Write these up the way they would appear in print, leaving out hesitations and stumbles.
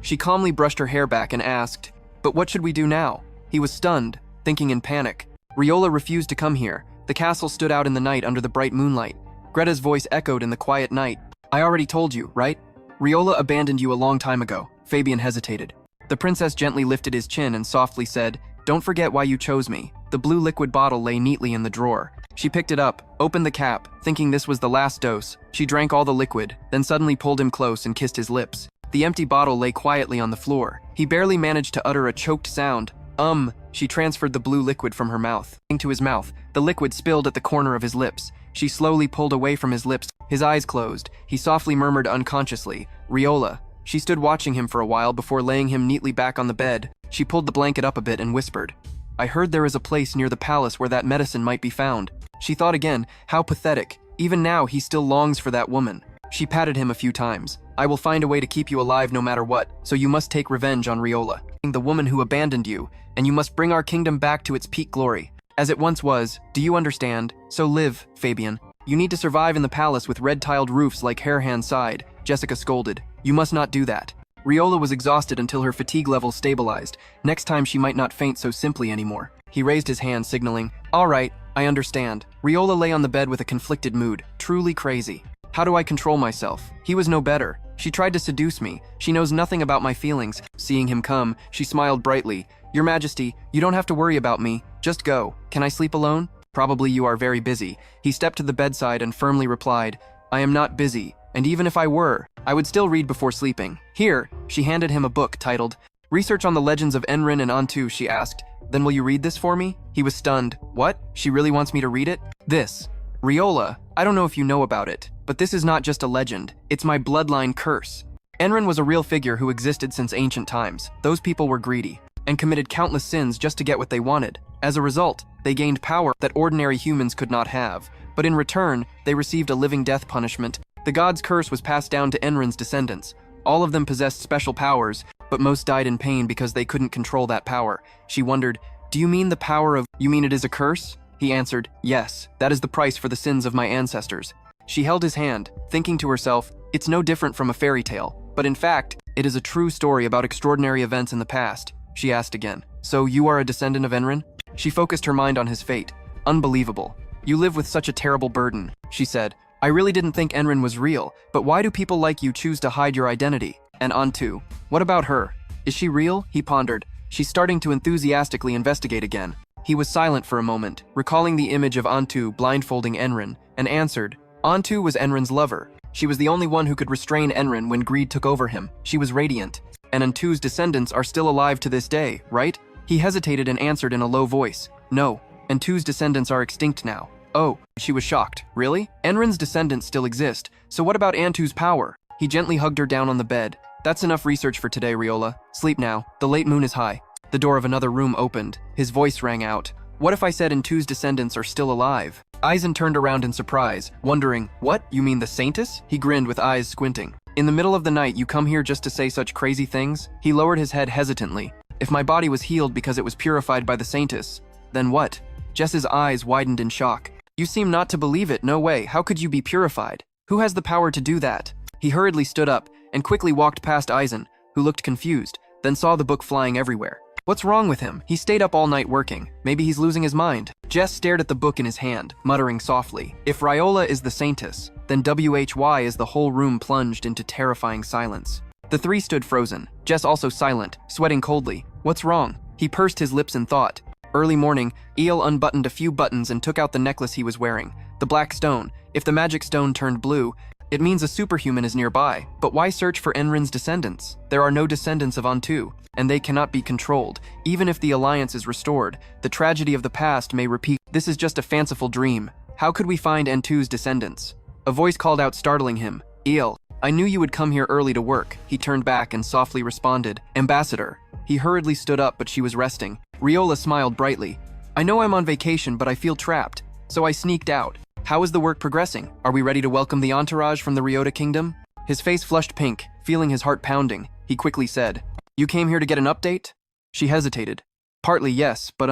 She calmly brushed her hair back and asked, "But what should we do now?" He was stunned, thinking in panic. Riola refused to come here. The castle stood out in the night under the bright moonlight. Greta's voice echoed in the quiet night. "I already told you, right? Riola abandoned you a long time ago." Fabian hesitated. The princess gently lifted his chin and softly said, "Don't forget why you chose me." The blue liquid bottle lay neatly in the drawer. She picked it up, opened the cap, thinking this was the last dose. She drank all the liquid, then suddenly pulled him close and kissed his lips. The empty bottle lay quietly on the floor. He barely managed to utter a choked sound. She transferred the blue liquid from her mouth into his mouth. The liquid spilled at the corner of his lips. She slowly pulled away from his lips. His eyes closed. He softly murmured unconsciously, "Riola." She stood watching him for a while before laying him neatly back on the bed. She pulled the blanket up a bit and whispered, "I heard there is a place near the palace where that medicine might be found." She thought again, how pathetic. Even now, he still longs for that woman. She patted him a few times. "I will find a way to keep you alive no matter what, so you must take revenge on Riola, the woman who abandoned you, and you must bring our kingdom back to its peak glory, as it once was. Do you understand? So live, Fabian. You need to survive in the palace with red-tiled roofs like Hohan sighed." Jessica scolded. "You must not do that." Riola was exhausted until her fatigue level stabilized. Next time she might not faint so simply anymore. He raised his hand, signaling, "All right, I understand." Riola lay on the bed with a conflicted mood, truly crazy. "How do I control myself? He was no better. She tried to seduce me. She knows nothing about my feelings." Seeing him come, she smiled brightly. "Your Majesty, you don't have to worry about me. Just go. Can I sleep alone?" "Probably you are very busy." He stepped to the bedside and firmly replied, "I am not busy, and even if I were, I would still read before sleeping. Here." She handed him a book titled, "Research on the Legends of Enrin and Antu." She asked, "Then will you read this for me?" He was stunned. "What? She really wants me to read it?" "This. Riola, I don't know if you know about it, but this is not just a legend. It's my bloodline curse." Enrin was a real figure who existed since ancient times. Those people were greedy and committed countless sins just to get what they wanted. As a result, they gained power that ordinary humans could not have, but in return, they received a living death punishment. The god's curse was passed down to Enrin's descendants. All of them possessed special powers, but most died in pain because they couldn't control that power. She wondered, "Do you mean the power of— You mean it is a curse?" He answered, "Yes, that is the price for the sins of my ancestors." She held his hand, thinking to herself, "It's no different from a fairy tale, but in fact, it is a true story about extraordinary events in the past." She asked again, "So you are a descendant of Enrin?" She focused her mind on his fate. "Unbelievable. You live with such a terrible burden," she said. "I really didn't think Enrin was real, but why do people like you choose to hide your identity? And Antu, what about her? Is she real?" He pondered. "She's starting to enthusiastically investigate again." He was silent for a moment, recalling the image of Antu blindfolding Enrin, and answered, "Antu was Enrin's lover. She was the only one who could restrain Enrin when greed took over him. She was radiant. And Antu's descendants are still alive to this day, right?" He hesitated and answered in a low voice, "No, Antu's descendants are extinct now." "Oh," she was shocked. "Really? Enrin's descendants still exist, so what about Antu's power?" He gently hugged her down on the bed. "That's enough research for today, Riola. Sleep now. The late moon is high." The door of another room opened. His voice rang out. "What if I said Antu's descendants are still alive?" Aizen turned around in surprise, wondering, "What? You mean the Saintess?" He grinned with eyes squinting. "In the middle of the night, you come here just to say such crazy things?" He lowered his head hesitantly. "If my body was healed because it was purified by the Saintess, then what?" Jess's eyes widened in shock. "You seem not to believe it. No way. How could you be purified? Who has the power to do that?" He hurriedly stood up and quickly walked past Aizen, who looked confused, then saw the book flying everywhere. What's wrong with him? He stayed up all night working. Maybe he's losing his mind. Jess stared at the book in his hand, muttering softly. If Riola is the Saintess, then WHY is the whole room plunged into terrifying silence. The three stood frozen, Jess also silent, sweating coldly. What's wrong? He pursed his lips in thought. Early morning, Eel unbuttoned a few buttons and took out the necklace he was wearing. The black stone. If the magic stone turned blue, it means a superhuman is nearby. But why search for Enrin's descendants? There are no descendants of Antu, and they cannot be controlled. Even if the alliance is restored, the tragedy of the past may repeat. This is just a fanciful dream. How could we find Antu's descendants? A voice called out, startling him. Eel, I knew you would come here early to work. He turned back and softly responded, Ambassador. He hurriedly stood up, but she was resting. Riola smiled brightly. I know I'm on vacation, but I feel trapped, so I sneaked out. How is the work progressing? Are we ready to welcome the entourage from the Riola kingdom? His face flushed pink, feeling his heart pounding. He quickly said, You came here to get an update? She hesitated. Partly yes, but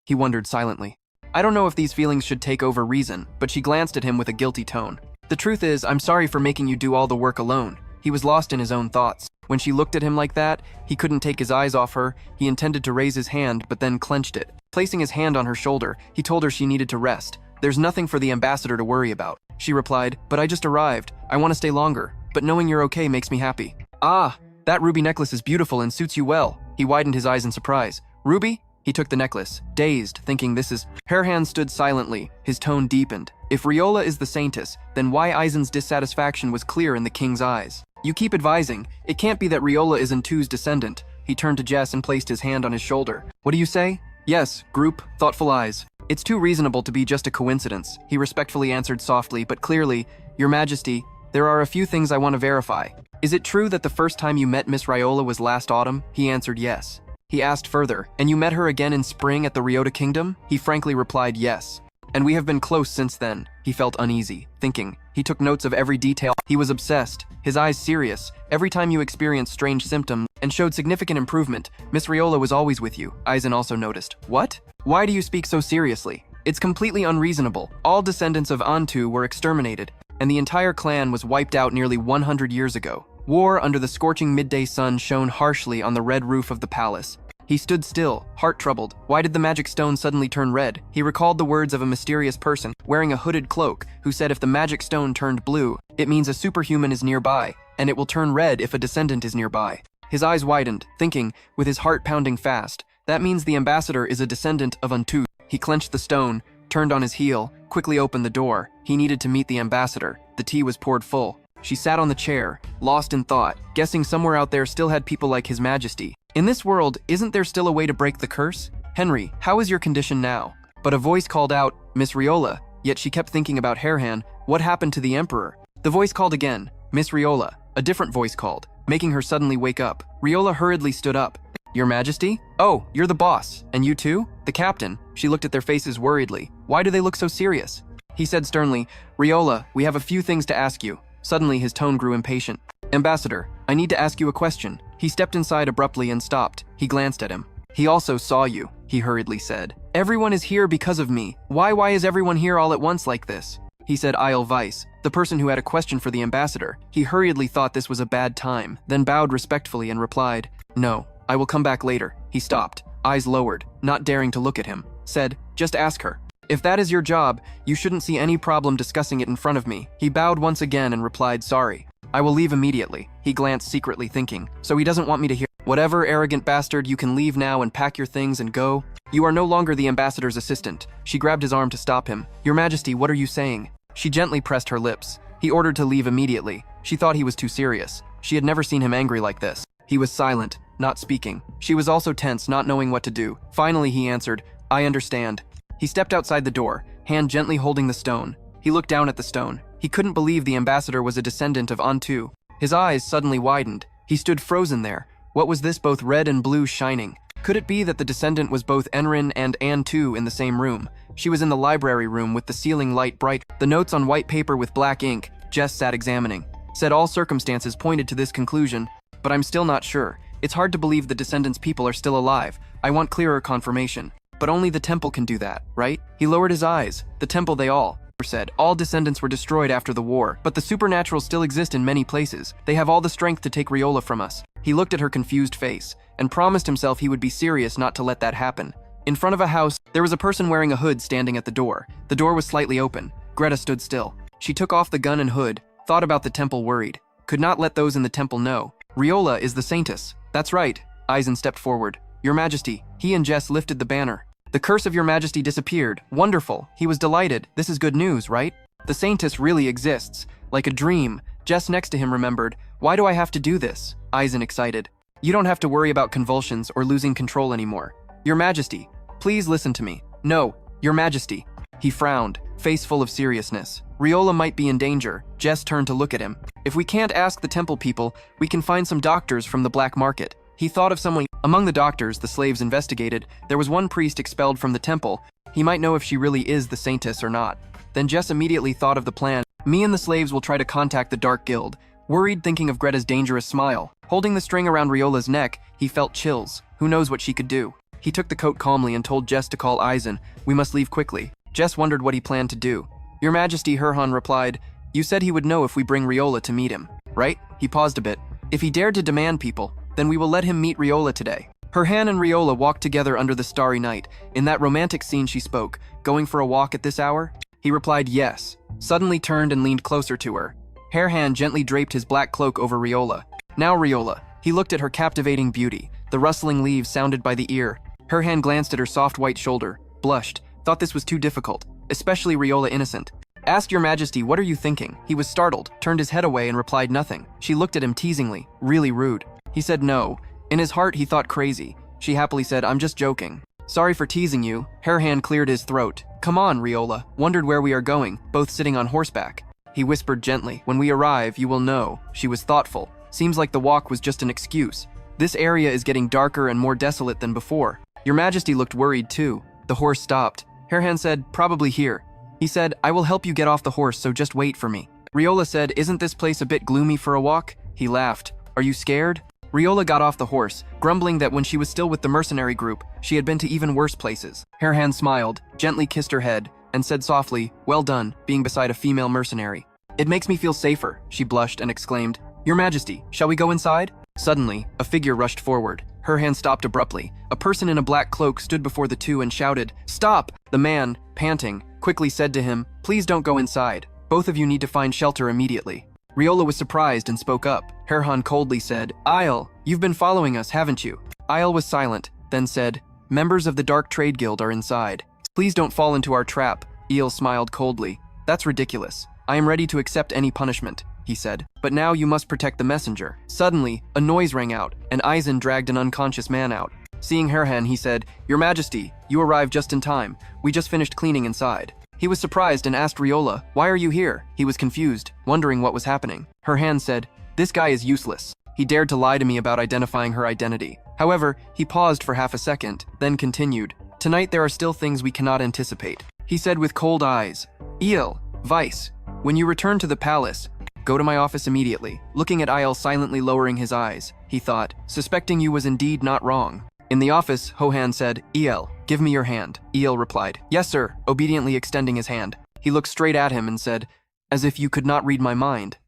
he wondered silently. I don't know if these feelings should take over reason, but she glanced at him with a guilty tone. The truth is, I'm sorry for making you do all the work alone. He was lost in his own thoughts. When she looked at him like that, he couldn't take his eyes off her. He intended to raise his hand, but then clenched it. Placing his hand on her shoulder, he told her she needed to rest. "There's nothing for the ambassador to worry about." She replied, "But I just arrived. I want to stay longer, but knowing you're okay makes me happy." "Ah, that ruby necklace is beautiful and suits you well." He widened his eyes in surprise. "Ruby?" He took the necklace, dazed, thinking this is... Hohan stood silently, his tone deepened. If Riola is the saintess, then why Aizen's dissatisfaction was clear in the king's eyes. "You keep advising. It can't be that Riola is Ntu's descendant." He turned to Jess and placed his hand on his shoulder. "What do you say?" "Yes, group, thoughtful eyes. It's too reasonable to be just a coincidence," he respectfully answered softly, but clearly. "Your Majesty, there are a few things I want to verify. Is it true that the first time you met Miss Riola was last autumn?" He answered yes. He asked further, "And you met her again in spring at the Riola Kingdom?" He frankly replied yes. "And we have been close since then." He felt uneasy, thinking. He took notes of every detail. He was obsessed, his eyes serious. "Every time you experienced strange symptoms and showed significant improvement, Miss Riola was always with you." Aizen also noticed. "What? Why do you speak so seriously? It's completely unreasonable. All descendants of Ntu were exterminated, and the entire clan was wiped out nearly 100 years ago." War under the scorching midday sun shone harshly on the red roof of the palace. He stood still, heart troubled. Why did the magic stone suddenly turn red? He recalled the words of a mysterious person, wearing a hooded cloak, who said if the magic stone turned blue, it means a superhuman is nearby, and it will turn red if a descendant is nearby. His eyes widened, thinking, with his heart pounding fast, that means the ambassador is a descendant of Ntu. He clenched the stone, turned on his heel, quickly opened the door. He needed to meet the ambassador. The tea was poured full. She sat on the chair, lost in thought, guessing somewhere out there still had people like His Majesty. In this world, isn't there still a way to break the curse? "Henry, how is your condition now?" But a voice called out, "Miss Riola," yet she kept thinking about Hohan. What happened to the Emperor? The voice called again, "Miss Riola." A different voice called, making her suddenly wake up. Riola hurriedly stood up. "Your Majesty? Oh, you're the boss. And you too?" "The captain." She looked at their faces worriedly. "Why do they look so serious?" He said sternly, "Riola, we have a few things to ask you." Suddenly, his tone grew impatient. "Ambassador, I need to ask you a question." He stepped inside abruptly and stopped. He glanced at him. "He also saw you," he hurriedly said. "Everyone is here because of me. Why is everyone here all at once like this?" He said Isle Vice, the person who had a question for the ambassador. He hurriedly thought this was a bad time, then bowed respectfully and replied, "No, I will come back later." He stopped, eyes lowered, not daring to look at him. Said, "Just ask her. If that is your job, you shouldn't see any problem discussing it in front of me." He bowed once again and replied, "Sorry. I will leave immediately." He glanced secretly, thinking, so he doesn't want me to hear. "Whatever, arrogant bastard, you can leave now and pack your things and go. You are no longer the ambassador's assistant." She grabbed his arm to stop him. "Your Majesty, what are you saying?" She gently pressed her lips. He ordered to leave immediately. She thought he was too serious. She had never seen him angry like this. He was silent, not speaking. She was also tense, not knowing what to do. Finally, he answered, "I understand." He stepped outside the door, hand gently holding the stone. He looked down at the stone. He couldn't believe the ambassador was a descendant of Ntu. His eyes suddenly widened. He stood frozen there. What was this both red and blue shining? Could it be that the descendant was both Enrin and Ntu in the same room? She was in the library room with the ceiling light bright. The notes on white paper with black ink, Jess sat examining. Said all circumstances pointed to this conclusion, but I'm still not sure. It's hard to believe the descendants' people are still alive. I want clearer confirmation. But only the temple can do that, right? He lowered his eyes. The temple they all said. All descendants were destroyed after the war, but the supernatural still exist in many places. They have all the strength to take Riola from us. He looked at her confused face and promised himself he would be serious not to let that happen. In front of a house, there was a person wearing a hood standing at the door. The door was slightly open. Greta stood still. She took off the gun and hood, thought about the temple worried. Could not let those in the temple know. Riola is the saintess. That's right. Aizen stepped forward. Your Majesty. He and Jess lifted the banner. The curse of Your Majesty disappeared. Wonderful. He was delighted. This is good news, right? The saintess really exists. Like a dream. Jess next to him remembered. Why do I have to do this? Aizen excited. You don't have to worry about convulsions or losing control anymore. Your Majesty, please listen to me. No, Your Majesty. He frowned, face full of seriousness. Riola might be in danger. Jess turned to look at him. If we can't ask the temple people, we can find some doctors from the black market. He thought of someone. Among the doctors the slaves investigated, there was one priest expelled from the temple. He might know if she really is the saintess or not. Then Jess immediately thought of the plan. Me and the slaves will try to contact the Dark Guild. Worried, thinking of Greta's dangerous smile. Holding the string around Riola's neck, he felt chills. Who knows what she could do? He took the coat calmly and told Jess to call Aizen. We must leave quickly. Jess wondered what he planned to do. Your Majesty, Hohan replied, you said he would know if we bring Riola to meet him, right? He He paused a bit. If he dared to demand people, then we will let him meet Riola today. Hohan and Riola walked together under the starry night. In that romantic scene she spoke, going for a walk at this hour? He replied yes, suddenly turned and leaned closer to her. Hohan gently draped his black cloak over Riola. Now Riola. He looked at her captivating beauty. The rustling leaves sounded by the ear. Hohan glanced at her soft white shoulder, blushed, thought this was too difficult, especially Riola innocent. Asked your majesty, what are you thinking? He was startled, turned his head away and replied nothing. She looked at him teasingly, really rude. He said no. In his heart he thought crazy. She happily said, I'm just joking. Sorry for teasing you. Hohan cleared his throat. Come on, Riola. Wondered where we are going, both sitting on horseback. He whispered gently, when we arrive, you will know. She was thoughtful. Seems like the walk was just an excuse. This area is getting darker and more desolate than before. Your majesty looked worried too. The horse stopped. Hohan said, probably here. He said, I will help you get off the horse, so just wait for me. Riola said, isn't this place a bit gloomy for a walk? He laughed. Are you scared? Riola got off the horse, grumbling that when she was still with the mercenary group, she had been to even worse places. Hohan smiled, gently kissed her head, and said softly, well done, being beside a female mercenary. It makes me feel safer, she blushed and exclaimed. Your majesty, shall we go inside? Suddenly, a figure rushed forward. Hohan stopped abruptly. A person in a black cloak stood before the two and shouted, stop! The man, panting, quickly said to him, please don't go inside. Both of you need to find shelter immediately. Riola was surprised and spoke up. Hohan coldly said, Isle, you've been following us, haven't you? Isle was silent, then said, members of the Dark Trade Guild are inside. Please don't fall into our trap. Eel smiled coldly. That's ridiculous. I am ready to accept any punishment, he said. But now you must protect the messenger. Suddenly, a noise rang out, and Eisen dragged an unconscious man out. Seeing Hohan, he said, Your Majesty, you arrived just in time. We just finished cleaning inside. He was surprised and asked Riola, why are you here? He was confused, wondering what was happening. Hohan said, this guy is useless. He dared to lie to me about identifying her identity. However, he paused for half a second, then continued, tonight there are still things we cannot anticipate. He said with cold eyes, Eel, Vice, when you return to the palace, go to my office immediately. Looking at Isle silently lowering his eyes, he thought, suspecting you was indeed not wrong. In the office, Hohan said, Eel, give me your hand. Eel replied, yes sir, obediently extending his hand. He looked straight at him and said, as if you could not read my mind.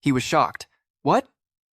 He was shocked. What?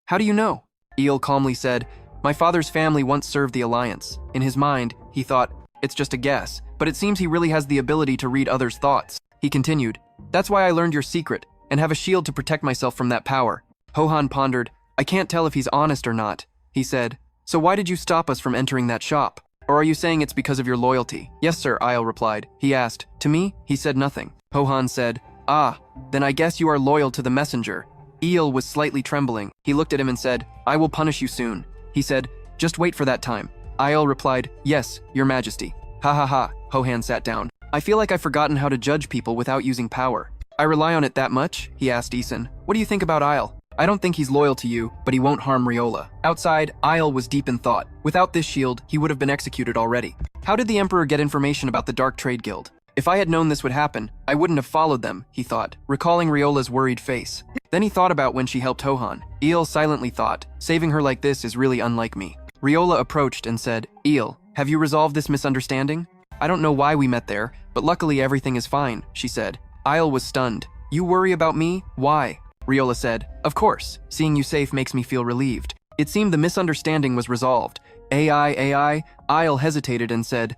How do you know? Eel calmly said, my father's family once served the Alliance. In his mind, he thought, it's just a guess, but it seems he really has the ability to read others' thoughts. He continued, that's why I learned your secret, and have a shield to protect myself from that power. Hohan pondered, I can't tell if he's honest or not. He said, so why did you stop us from entering that shop? Or are you saying it's because of your loyalty? Yes, sir, Isle replied. He asked, to me? He said nothing. Hohan said, ah, then I guess you are loyal to the messenger. Eel was slightly trembling. He looked at him and said, I will punish you soon. He said, just wait for that time. Isle replied, yes, your majesty. Ha ha ha, Hohan sat down. I feel like I've forgotten how to judge people without using power. I rely on it that much? He asked Eason. What do you think about Isle? I don't think he's loyal to you, but he won't harm Riola. Outside, Isle was deep in thought. Without this shield, he would have been executed already. How did the Emperor get information about the Dark Trade Guild? If I had known this would happen, I wouldn't have followed them, he thought, recalling Riola's worried face. Then he thought about when she helped Hohan. Eel silently thought, saving her like this is really unlike me. Riola approached and said, Eel, have you resolved this misunderstanding? I don't know why we met there, but luckily everything is fine, she said. Isle was stunned. You worry about me? Why? Riola said, of course, seeing you safe makes me feel relieved. It seemed the misunderstanding was resolved. AI, Isle hesitated and said,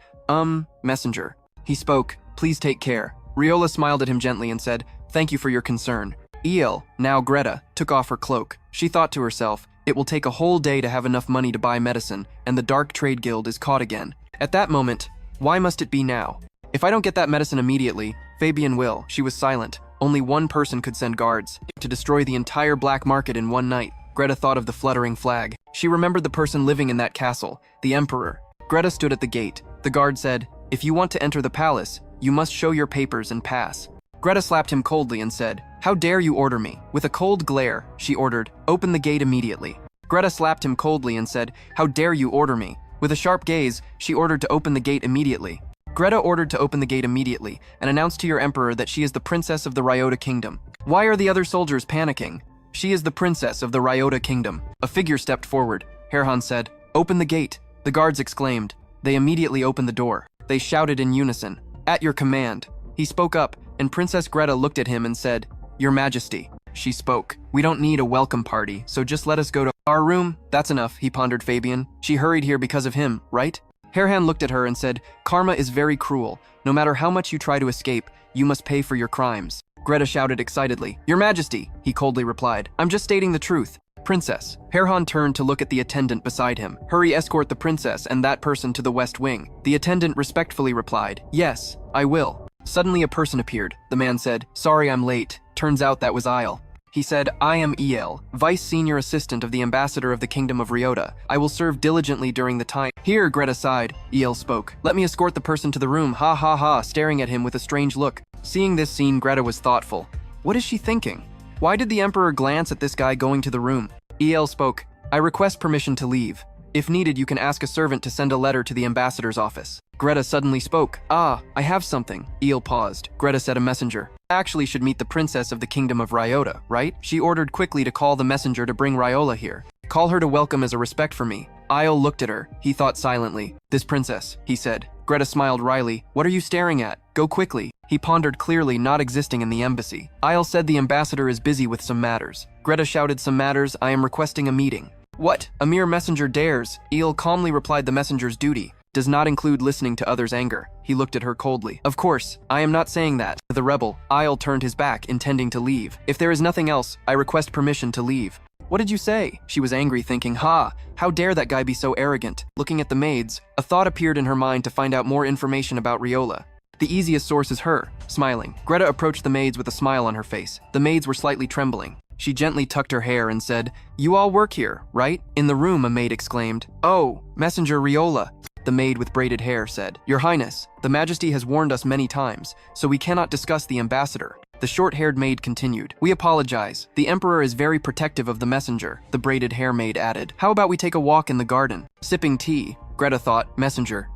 messenger. He spoke, please take care. Riola smiled at him gently and said, thank you for your concern. Eel, now Greta, took off her cloak. She thought to herself, it will take a whole day to have enough money to buy medicine, and the Dark Trade Guild is caught again. At that moment, why must it be now? If I don't get that medicine immediately, Fabian will. She was silent. Only one person could send guards to destroy the entire black market in one night. Greta thought of the fluttering flag. She remembered the person living in that castle, the Emperor. Greta stood at the gate. The guard said, if you want to enter the palace, you must show your papers and pass. Greta slapped him coldly and said, how dare you order me? With a cold glare, she ordered, open the gate immediately. Greta slapped him coldly and said, how dare you order me? With a sharp gaze, she ordered to open the gate immediately. Greta ordered to open the gate immediately and announced to your emperor that she is the princess of the Riola kingdom. Why are the other soldiers panicking? She is the princess of the Riola kingdom. A figure stepped forward. Hohan said, open the gate. The guards exclaimed. They immediately opened the door. They shouted in unison, at your command. He spoke up, and Princess Greta looked at him and said, your majesty. she spoke. We don't need a welcome party, so just let us go to our room. That's enough, he pondered Fabian. She hurried here because of him, right? Hohan looked at her and said, Karma is very cruel. No matter how much you try to escape, you must pay for your crimes. Greta shouted excitedly. Your Majesty, he coldly replied. I'm just stating the truth. Princess. Hohan turned to look at the attendant beside him. Hurry, escort the princess and that person to the West Wing. The attendant respectfully replied, Yes, I will. Suddenly a person appeared. The man said, Sorry I'm late. Turns out that was Il. He said, I am El, Vice Senior Assistant of the Ambassador of the Kingdom of Riola. I will serve diligently during the time. Here, Greta sighed. El spoke. Let me escort the person to the room. Ha ha ha, staring at him with a strange look. Seeing this scene, Greta was thoughtful. What is she thinking? Why did the Emperor glance at this guy going to the room? El spoke. I request permission to leave. If needed, you can ask a servant to send a letter to the ambassador's office. Greta suddenly spoke. I have something. El paused. Greta said a messenger. Actually should meet the princess of the kingdom of Riola, right? She ordered quickly to call the messenger to bring Riola here. Call her to welcome as a respect for me. Il looked at her. He thought silently. This princess, he said. Greta smiled wryly. What are you staring at? Go quickly. He pondered clearly, not existing in the embassy. Il said the ambassador is busy with some matters. Greta shouted, Some matters? I am requesting a meeting. What? A mere messenger dares? El calmly replied, The messenger's duty does not include listening to others' anger. He looked at her coldly. Of course, I am not saying that. The rebel, Il turned his back, intending to leave. If there is nothing else, I request permission to leave. What did you say? She was angry, thinking, how dare that guy be so arrogant? Looking at the maids, a thought appeared in her mind to find out more information about Riola. The easiest source is her. Smiling, Greta approached the maids with a smile on her face. The maids were slightly trembling. She gently tucked her hair and said, You all work here, right? In the room, a maid exclaimed. Oh, Messenger Riola. The maid with braided hair said, Your Highness, the Majesty has warned us many times, so we cannot discuss the ambassador. The short-haired maid continued. We apologize. The Emperor is very protective of the messenger, the braided hair maid added. How about we take a walk in the garden? Sipping tea, Greta thought, messenger.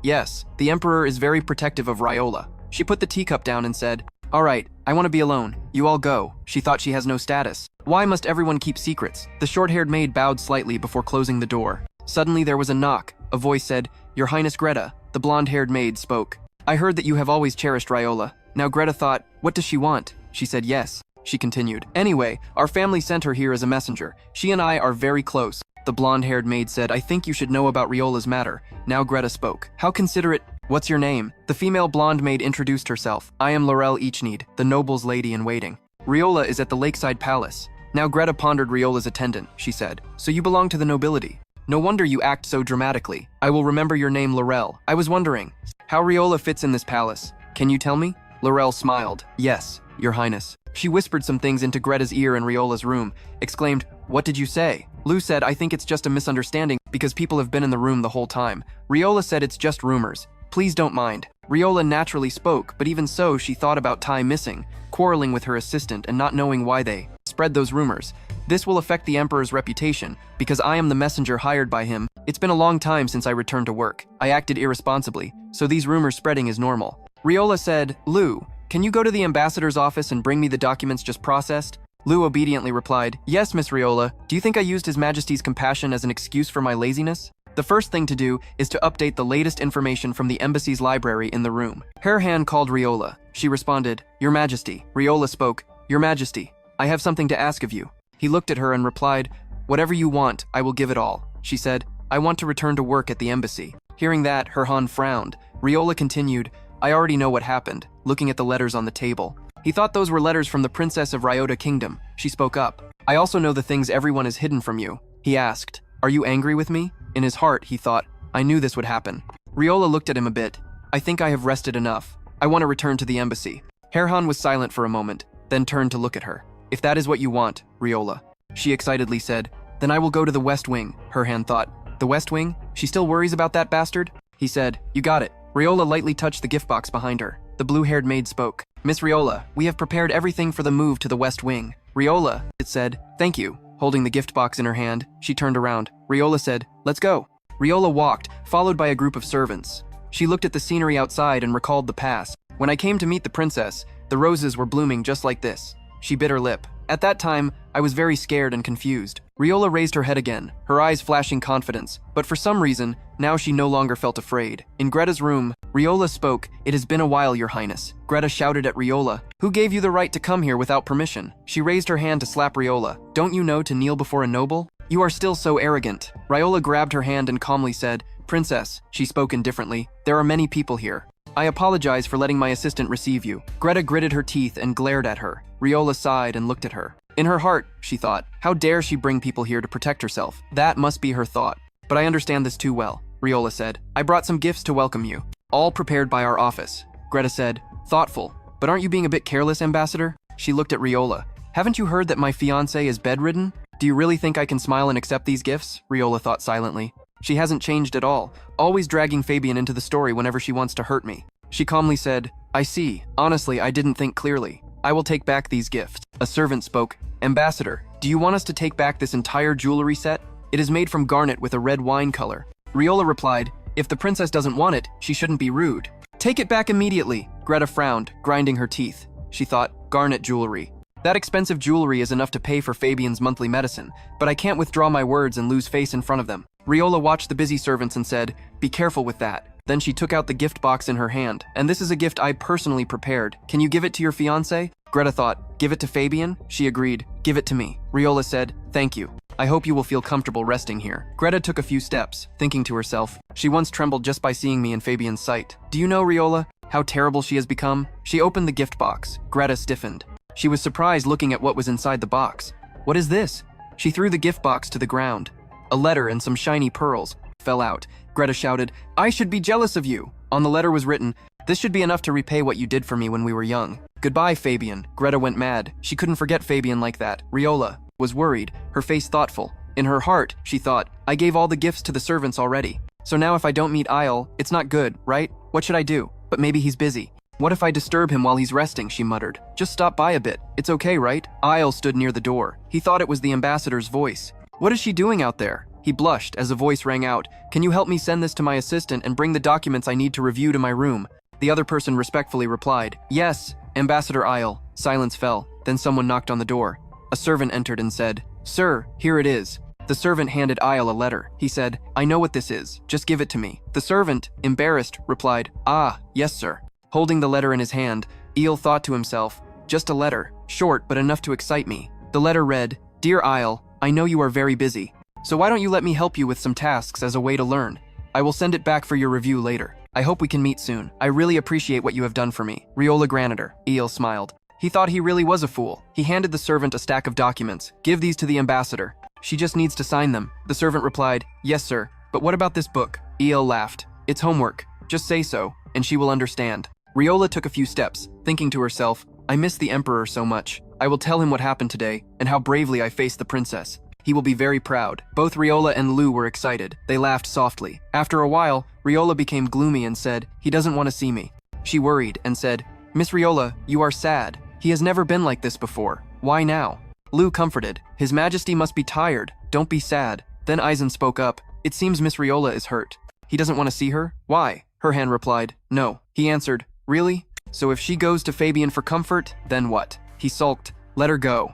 Yes, the Emperor is very protective of Riola. She put the teacup down and said, All right, I want to be alone. You all go. She thought she has no status. Why must everyone keep secrets? The short-haired maid bowed slightly before closing the door. Suddenly there was a knock. A voice said, Your Highness Greta. The blonde-haired maid spoke. I heard that you have always cherished Riola. Now Greta thought, what does she want? She said yes. She continued, Anyway, our family sent her here as a messenger. She and I are very close. The blonde-haired maid said, I think you should know about Riola's matter. Now Greta spoke. How considerate. What's your name? The female blonde maid introduced herself. I am Laurel Eachneed, the noble's lady-in-waiting. Riola is at the Lakeside Palace. Now Greta pondered Riola's attendant. She said, So you belong to the nobility. No wonder you act so dramatically. I will remember your name, Laurel. I was wondering how Riola fits in this palace. Can you tell me? Laurel smiled. Yes, Your Highness. She whispered some things into Greta's ear in Riola's room, exclaimed, What did you say? Lou said, I think it's just a misunderstanding because people have been in the room the whole time. Riola said it's just rumors. Please don't mind. Riola naturally spoke, but even so, she thought about Tai missing, quarreling with her assistant and not knowing why they spread those rumors. This will affect the Emperor's reputation because I am the messenger hired by him. It's been a long time since I returned to work. I acted irresponsibly, so these rumors spreading is normal. Riola said, Lou, can you go to the ambassador's office and bring me the documents just processed? Lou obediently replied, Yes, Miss Riola. Do you think I used His Majesty's compassion as an excuse for my laziness? The first thing to do is to update the latest information from the embassy's library in the room. Hohan called Riola. She responded, Your Majesty. Riola spoke, Your Majesty, I have something to ask of you. He looked at her and replied, Whatever you want, I will give it all. She said, I want to return to work at the embassy. Hearing that, Hohan frowned. Riola continued, I already know what happened, looking at the letters on the table. He thought those were letters from the Princess of Riola Kingdom. She spoke up. I also know the things everyone has hidden from you. He asked, Are you angry with me? In his heart, he thought, I knew this would happen. Riola looked at him a bit. I think I have rested enough. I want to return to the embassy. Hohan was silent for a moment, then turned to look at her. If that is what you want, Riola. She excitedly said, Then I will go to the West Wing. Hohan thought, The West Wing? She still worries about that bastard? He said, You got it. Riola lightly touched the gift box behind her. The blue-haired maid spoke. Miss Riola, we have prepared everything for the move to the West Wing. Riola, it said, Thank you. Holding the gift box in her hand, she turned around. Riola said, Let's go. Riola walked, followed by a group of servants. She looked at the scenery outside and recalled the past. When I came to meet the princess, the roses were blooming just like this. She bit her lip. At that time, I was very scared and confused. Riola raised her head again, her eyes flashing confidence, but for some reason, now she no longer felt afraid. In Greta's room, Riola spoke. It has been a while, Your Highness. Greta shouted at Riola. Who gave you the right to come here without permission? She raised her hand to slap Riola. Don't you know to kneel before a noble? You are still so arrogant. Riola grabbed her hand and calmly said, Princess, she spoke indifferently, there are many people here. I apologize for letting my assistant receive you. Greta gritted her teeth and glared at her. Riola sighed and looked at her. In her heart, she thought, how dare she bring people here to protect herself? That must be her thought. But I understand this too well, Riola said. I brought some gifts to welcome you. All prepared by our office. Greta said, thoughtful. But aren't you being a bit careless, Ambassador? She looked at Riola. Haven't you heard that my fiancé is bedridden? Do you really think I can smile and accept these gifts? Riola thought silently. She hasn't changed at all, always dragging Fabian into the story whenever she wants to hurt me. She calmly said, I see. Honestly, I didn't think clearly. I will take back these gifts. A servant spoke. Ambassador, do you want us to take back this entire jewelry set? It is made from garnet with a red wine color. Riola replied, if the princess doesn't want it, she shouldn't be rude. Take it back immediately. Greta frowned, grinding her teeth. She thought, garnet jewelry. That expensive jewelry is enough to pay for Fabian's monthly medicine, but I can't withdraw my words and lose face in front of them. Riola watched the busy servants and said, be careful with that. Then she took out the gift box in her hand. And this is a gift I personally prepared. Can you give it to your fiancé? Greta thought, give it to Fabian? She agreed, give it to me. Riola said, thank you. I hope you will feel comfortable resting here. Greta took a few steps, thinking to herself, she once trembled just by seeing me in Fabian's sight. Do you know, Riola, how terrible she has become? She opened the gift box. Greta stiffened. She was surprised looking at what was inside the box. What is this? She threw the gift box to the ground. A letter and some shiny pearls fell out. Greta shouted, I should be jealous of you. On the letter was written, this should be enough to repay what you did for me when we were young. Goodbye, Fabian. Greta went mad. She couldn't forget Fabian like that. Riola was worried, her face thoughtful. In her heart, she thought, I gave all the gifts to the servants already. So now if I don't meet Isle, it's not good, right? What should I do? But maybe he's busy. What if I disturb him while he's resting, she muttered. Just stop by a bit. It's okay, right? Isle stood near the door. He thought it was the ambassador's voice. What is she doing out there? He blushed as a voice rang out. Can you help me send this to my assistant and bring the documents I need to review to my room? The other person respectfully replied, yes, Ambassador Isle. Silence fell. Then someone knocked on the door. A servant entered and said, sir, here it is. The servant handed Isle a letter. He said, I know what this is. Just give it to me. The servant, embarrassed, replied, ah, yes, sir. Holding the letter in his hand, Isle thought to himself, just a letter, short but enough to excite me. The letter read, Dear Isle, I know you are very busy. So why don't you let me help you with some tasks as a way to learn? I will send it back for your review later. I hope we can meet soon. I really appreciate what you have done for me. Riola Granitor. Isle smiled. He thought he really was a fool. He handed the servant a stack of documents. Give these to the ambassador. She just needs to sign them. The servant replied, yes, sir. But what about this book? Isle laughed. It's homework. Just say so, and she will understand. Riola took a few steps, thinking to herself, I miss the Emperor so much. I will tell him what happened today, and how bravely I faced the princess. He will be very proud. Both Riola and Lu were excited. They laughed softly. After a while, Riola became gloomy and said, he doesn't want to see me. She worried and said, Miss Riola, you are sad. He has never been like this before. Why now? Lu comforted. His Majesty must be tired. Don't be sad. Then Eisen spoke up. It seems Miss Riola is hurt. He doesn't want to see her? Why? Hohan replied, no. He answered, really? So if she goes to Fabian for comfort, then what? He sulked. Let her go.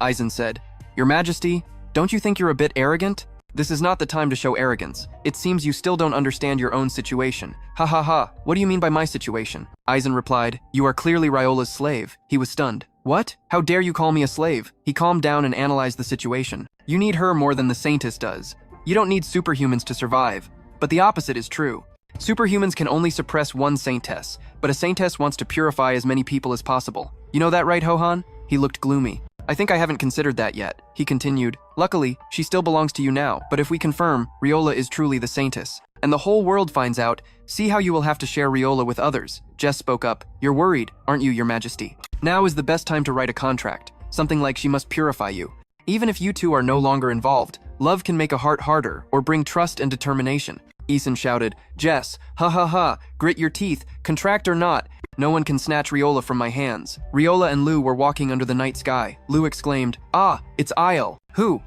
Eisen said. Your Majesty, don't you think you're a bit arrogant? This is not the time to show arrogance. It seems you still don't understand your own situation. Ha ha ha, what do you mean by my situation? Eisen replied, you are clearly Riola's slave. He was stunned. What? How dare you call me a slave? He calmed down and analyzed the situation. You need her more than the Saintess does. You don't need superhumans to survive. But the opposite is true. Superhumans can only suppress one Saintess, but a Saintess wants to purify as many people as possible. You know that right, Hohan? He looked gloomy. I think I haven't considered that yet. He continued, luckily, she still belongs to you now, but if we confirm, Riola is truly the Saintess, and the whole world finds out, see how you will have to share Riola with others. Jess spoke up, you're worried, aren't you, Your Majesty? Now is the best time to write a contract, something like she must purify you. Even if you two are no longer involved, love can make a heart harder or bring trust and determination. Eason shouted, Jess, ha ha ha, grit your teeth, contract or not. No one can snatch Riola from my hands. Riola and Lu were walking under the night sky. Lu exclaimed, ah, it's Isle. Who?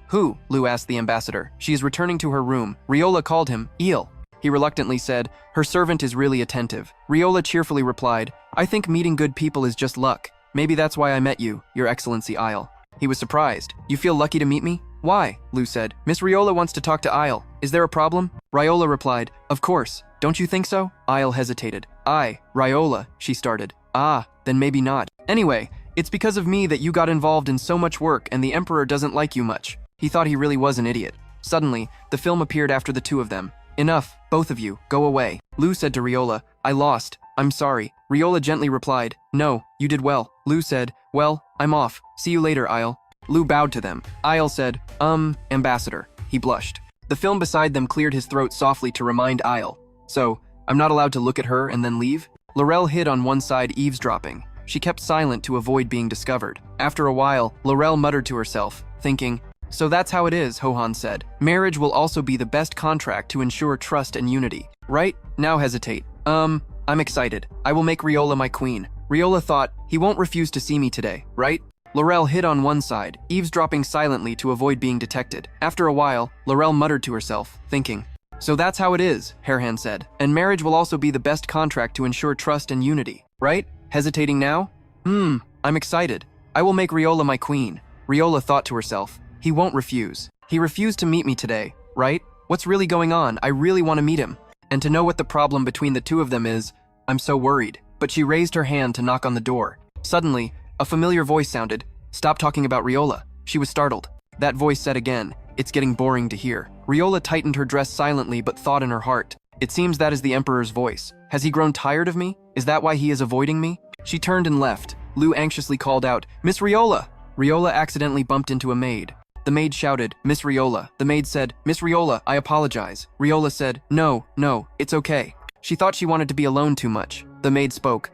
Lu asked the ambassador. She is returning to her room. Riola called him, Eel. He reluctantly said, her servant is really attentive. Riola cheerfully replied, I think meeting good people is just luck. Maybe that's why I met you, Your Excellency Isle. He was surprised. You feel lucky to meet me? Why? Lu said. Miss Riola wants to talk to Isle. Is there a problem? Riola replied, of course. Don't you think so? Isle hesitated. Riola, she started. Then maybe not. Anyway, it's because of me that you got involved in so much work and the Emperor doesn't like you much. He thought he really was an idiot. Suddenly, the film appeared after the two of them. Enough, both of you, go away. Lu said to Riola, I lost. I'm sorry. Riola gently replied, no, you did well. Lu said, well, I'm off. See you later, Isle. Lu bowed to them. Isle said, Ambassador. He blushed. The film beside them cleared his throat softly to remind Isle. So, I'm not allowed to look at her and then leave? Laurel hid on one side, eavesdropping. She kept silent to avoid being discovered. After a while, Laurel muttered to herself, thinking, so that's how it is, Hohan said. Marriage will also be the best contract to ensure trust and unity. Right? Now hesitate. I'm excited. I will make Riola my queen. Riola thought, he won't refuse to see me today, right? Laurel hid on one side, eavesdropping silently to avoid being detected. After a while, Laurel muttered to herself, thinking, so that's how it is, Hohan said. And marriage will also be the best contract to ensure trust and unity, right? Hesitating now? I'm excited. I will make Riola my queen. Riola thought to herself, he won't refuse. He refused to meet me today, right? What's really going on? I really want to meet him. And to know what the problem between the two of them is, I'm so worried. But she raised her hand to knock on the door. Suddenly, a familiar voice sounded, stop talking about Riola. She was startled. That voice said again, it's getting boring to hear. Riola tightened her dress silently but thought in her heart, it seems that is the Emperor's voice. Has he grown tired of me? Is that why he is avoiding me? She turned and left. Lu anxiously called out, Miss Riola! Riola accidentally bumped into a maid. The maid shouted, Miss Riola. The maid said, Miss Riola, I apologize. Riola said, no, it's okay. She thought she wanted to be alone too much. The maid spoke,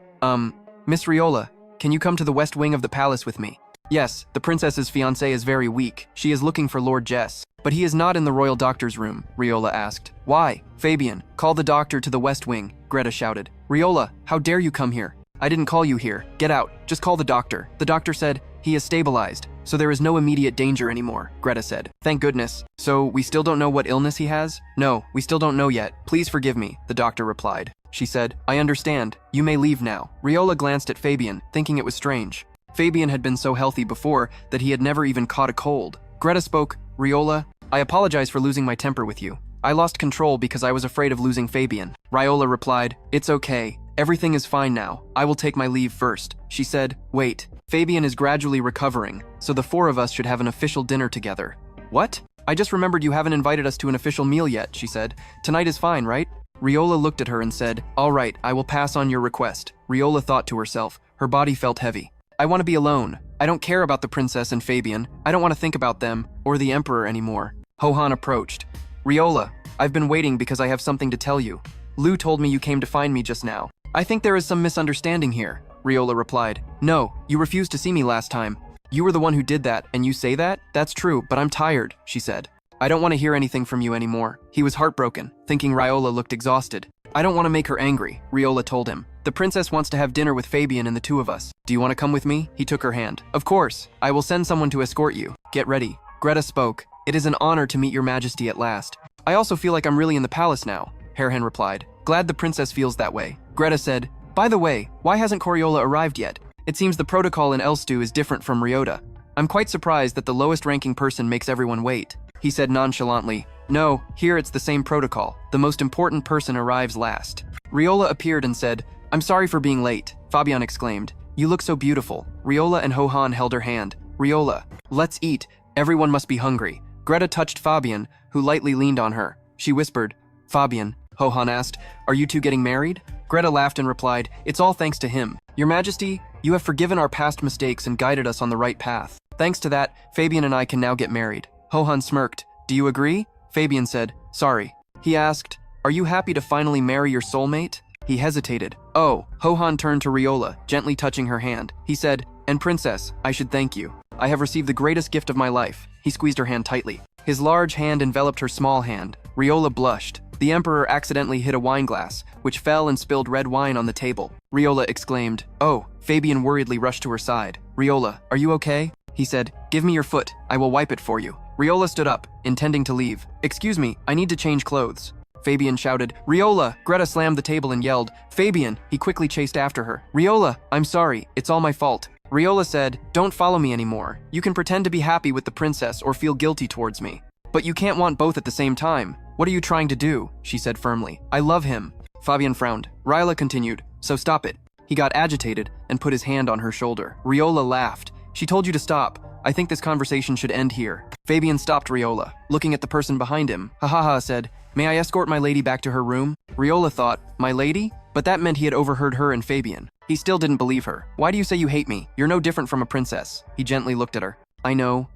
Miss Riola, can you come to the west wing of the palace with me? Yes, the princess's fiancé is very weak. She is looking for Lord Jess. But he is not in the royal doctor's room, Riola asked. Why? Fabian, call the doctor to the west wing, Greta shouted. Riola, how dare you come here? I didn't call you here. Get out. Just call the doctor. The doctor said, he is stabilized, so there is no immediate danger anymore, Greta said. Thank goodness. So, we still don't know what illness he has? No, we still don't know yet. Please forgive me, the doctor replied. She said, I understand. You may leave now. Riola glanced at Fabian, thinking it was strange. Fabian had been so healthy before that he had never even caught a cold. Greta spoke, Riola, I apologize for losing my temper with you. I lost control because I was afraid of losing Fabian. Riola replied, it's okay. Everything is fine now. I will take my leave first. She said, wait. Fabian is gradually recovering, so the four of us should have an official dinner together. What? I just remembered you haven't invited us to an official meal yet, she said. Tonight is fine, right? Riola looked at her and said, all right, I will pass on your request. Riola thought to herself. Her body felt heavy. I want to be alone. I don't care about the princess and Fabian. I don't want to think about them or the Emperor anymore. Hohan approached. Riola, I've been waiting because I have something to tell you. Lu told me you came to find me just now. I think there is some misunderstanding here, Riola replied. No, you refused to see me last time. You were the one who did that, and you say that? That's true, but I'm tired, she said. I don't want to hear anything from you anymore. He was heartbroken, thinking Riola looked exhausted. I don't want to make her angry, Riola told him. The princess wants to have dinner with Fabian and the two of us. Do you want to come with me? He took her hand. Of course. I will send someone to escort you. Get ready. Greta spoke. It is an honor to meet your majesty at last. I also feel like I'm really in the palace now, Hohan replied. Glad the princess feels that way. Greta said, by the way, why hasn't Coriola arrived yet? It seems the protocol in Elstu is different from Riota. I'm quite surprised that the lowest ranking person makes everyone wait. He said nonchalantly, no, here it's the same protocol. The most important person arrives last. Riola appeared and said, I'm sorry for being late, Fabian exclaimed. You look so beautiful. Riola and Hohan held her hand. Riola, let's eat. Everyone must be hungry. Greta touched Fabian, who lightly leaned on her. She whispered, Fabian, Hohan asked, are you two getting married? Greta laughed and replied, it's all thanks to him. Your Majesty, you have forgiven our past mistakes and guided us on the right path. Thanks to that, Fabian and I can now get married. Hohan smirked. Do you agree? Fabian said, sorry. He asked, are you happy to finally marry your soulmate? He hesitated. Oh, Hohan turned to Riola, gently touching her hand. He said, and princess, I should thank you. I have received the greatest gift of my life. He squeezed her hand tightly. His large hand enveloped her small hand. Riola blushed. The Emperor accidentally hit a wine glass, which fell and spilled red wine on the table. Riola exclaimed, oh. Fabian worriedly rushed to her side. Riola, are you okay? He said, give me your foot. I will wipe it for you. Riola stood up, intending to leave. Excuse me, I need to change clothes. Fabian shouted, Riola! Greta slammed the table and yelled, Fabian! He quickly chased after her. Riola, I'm sorry, it's all my fault. Riola said, don't follow me anymore. You can pretend to be happy with the princess or feel guilty towards me. But you can't want both at the same time. What are you trying to do? She said firmly. I love him. Fabian frowned. Riola continued. So stop it. He got agitated and put his hand on her shoulder. Riola laughed. She told you to stop. I think this conversation should end here. Fabian stopped Riola, looking at the person behind him. Ha said, may I escort my lady back to her room? Riola thought, my lady? But that meant he had overheard her and Fabian. He still didn't believe her. Why do you say you hate me? You're no different from a princess. He gently looked at her. I know.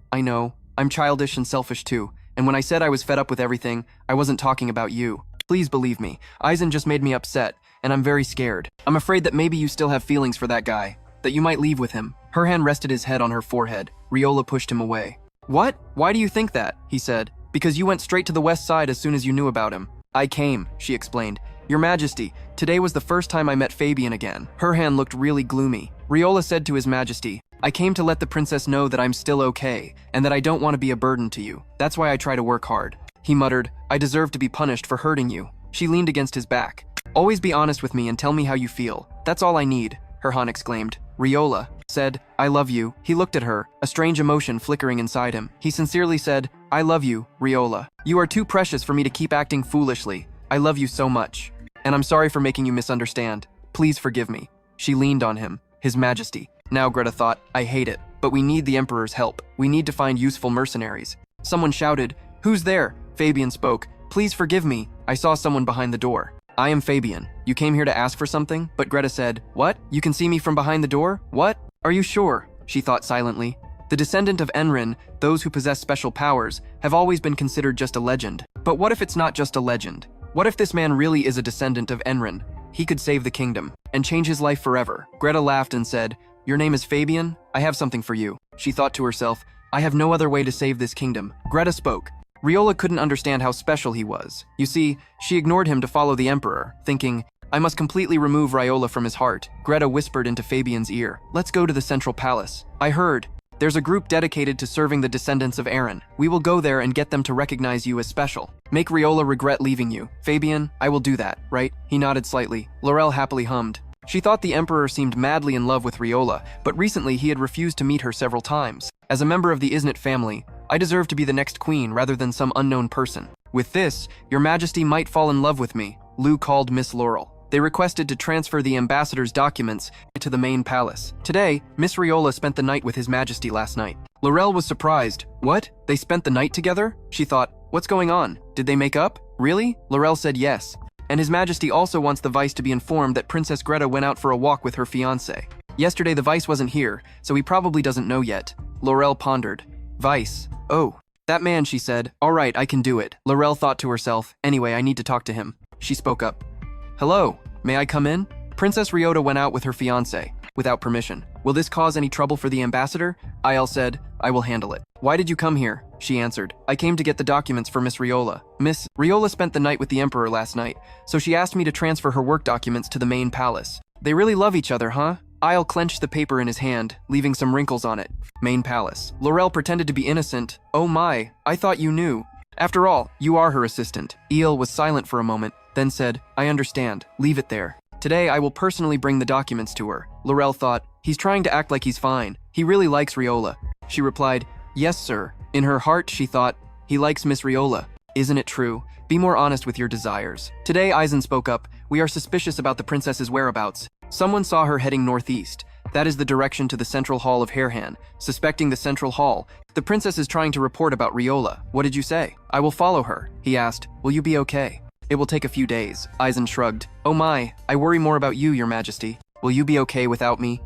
I'm childish and selfish too. And when I said I was fed up with everything, I wasn't talking about you. Please believe me. Eisen just made me upset, and I'm very scared. I'm afraid that maybe you still have feelings for that guy, that you might leave with him. Her hand rested his head on her forehead. Riola pushed him away. What? Why do you think that? He said. Because you went straight to the west side as soon as you knew about him. I came, she explained. Your Majesty, today was the first time I met Fabian again. Her hand looked really gloomy. Riola said to His Majesty, I came to let the princess know that I'm still okay, and that I don't want to be a burden to you. That's why I try to work hard. He muttered, I deserve to be punished for hurting you. She leaned against his back. Always be honest with me and tell me how you feel. That's all I need, Hohan exclaimed. Riola said, I love you. He looked at her, a strange emotion flickering inside him. He sincerely said, I love you, Riola. You are too precious for me to keep acting foolishly. I love you so much. And I'm sorry for making you misunderstand. Please forgive me. She leaned on him. His Majesty. Now Greta thought, I hate it. But we need the Emperor's help. We need to find useful mercenaries. Someone shouted, Who's there? Fabian spoke. Please forgive me. I saw someone behind the door. I am Fabian. You came here to ask for something? But Greta said, What? You can see me from behind the door? What? Are you sure? She thought silently. The descendant of Enrin, those who possess special powers, have always been considered just a legend. But what if it's not just a legend? What if this man really is a descendant of Enrin? He could save the kingdom and change his life forever. Greta laughed and said, Your name is Fabian? I have something for you. She thought to herself, I have no other way to save this kingdom. Greta spoke. Riola couldn't understand how special he was. You see, she ignored him to follow the Emperor, thinking, I must completely remove Riola from his heart. Greta whispered into Fabian's ear, Let's go to the Central Palace. I heard. There's a group dedicated to serving the descendants of Eren. We will go there and get them to recognize you as special. Make Riola regret leaving you. Fabian, I will do that, right? He nodded slightly. Laurel happily hummed. She thought the Emperor seemed madly in love with Riola, but recently he had refused to meet her several times. As a member of the Isn't family, I deserve to be the next queen rather than some unknown person. With this, Your Majesty might fall in love with me, Lu called Miss Laurel. They requested to transfer the ambassador's documents to the main palace. Today, Miss Riola spent the night with His Majesty last night. Laurel was surprised. What? They spent the night together? She thought, what's going on? Did they make up? Really? Laurel said yes. And His Majesty also wants the Vice to be informed that Princess Greta went out for a walk with her fiancé. Yesterday the Vice wasn't here, so he probably doesn't know yet. Laurel pondered. Vice. Oh. That man, she said. All right, I can do it. Laurel thought to herself. Anyway, I need to talk to him. She spoke up. Hello, may I come in? Princess Riola went out with her fiancé, without permission. Will this cause any trouble for the ambassador? Aiel said, I will handle it. Why did you come here? She answered. I came to get the documents for Miss Riola. Miss Riola spent the night with the Emperor last night, so she asked me to transfer her work documents to the main palace. They really love each other, huh? Aiel clenched the paper in his hand, leaving some wrinkles on it. Main palace. Laurel pretended to be innocent. Oh my, I thought you knew. After all, you are her assistant. Aiel was silent for a moment, then said, I understand. Leave it there. Today, I will personally bring the documents to her. Laurel thought, he's trying to act like he's fine. He really likes Riola. She replied, yes, sir. In her heart, she thought, he likes Miss Riola. Isn't it true? Be more honest with your desires. Today, Eisen spoke up. We are suspicious about the princess's whereabouts. Someone saw her heading northeast. That is the direction to the central hall of Hohan. Suspecting the central hall, the princess is trying to report about Riola. What did you say? I will follow her. He asked, will you be okay? It will take a few days. Eisen shrugged. Oh my, I worry more about you, Your Majesty. Will you be okay without me?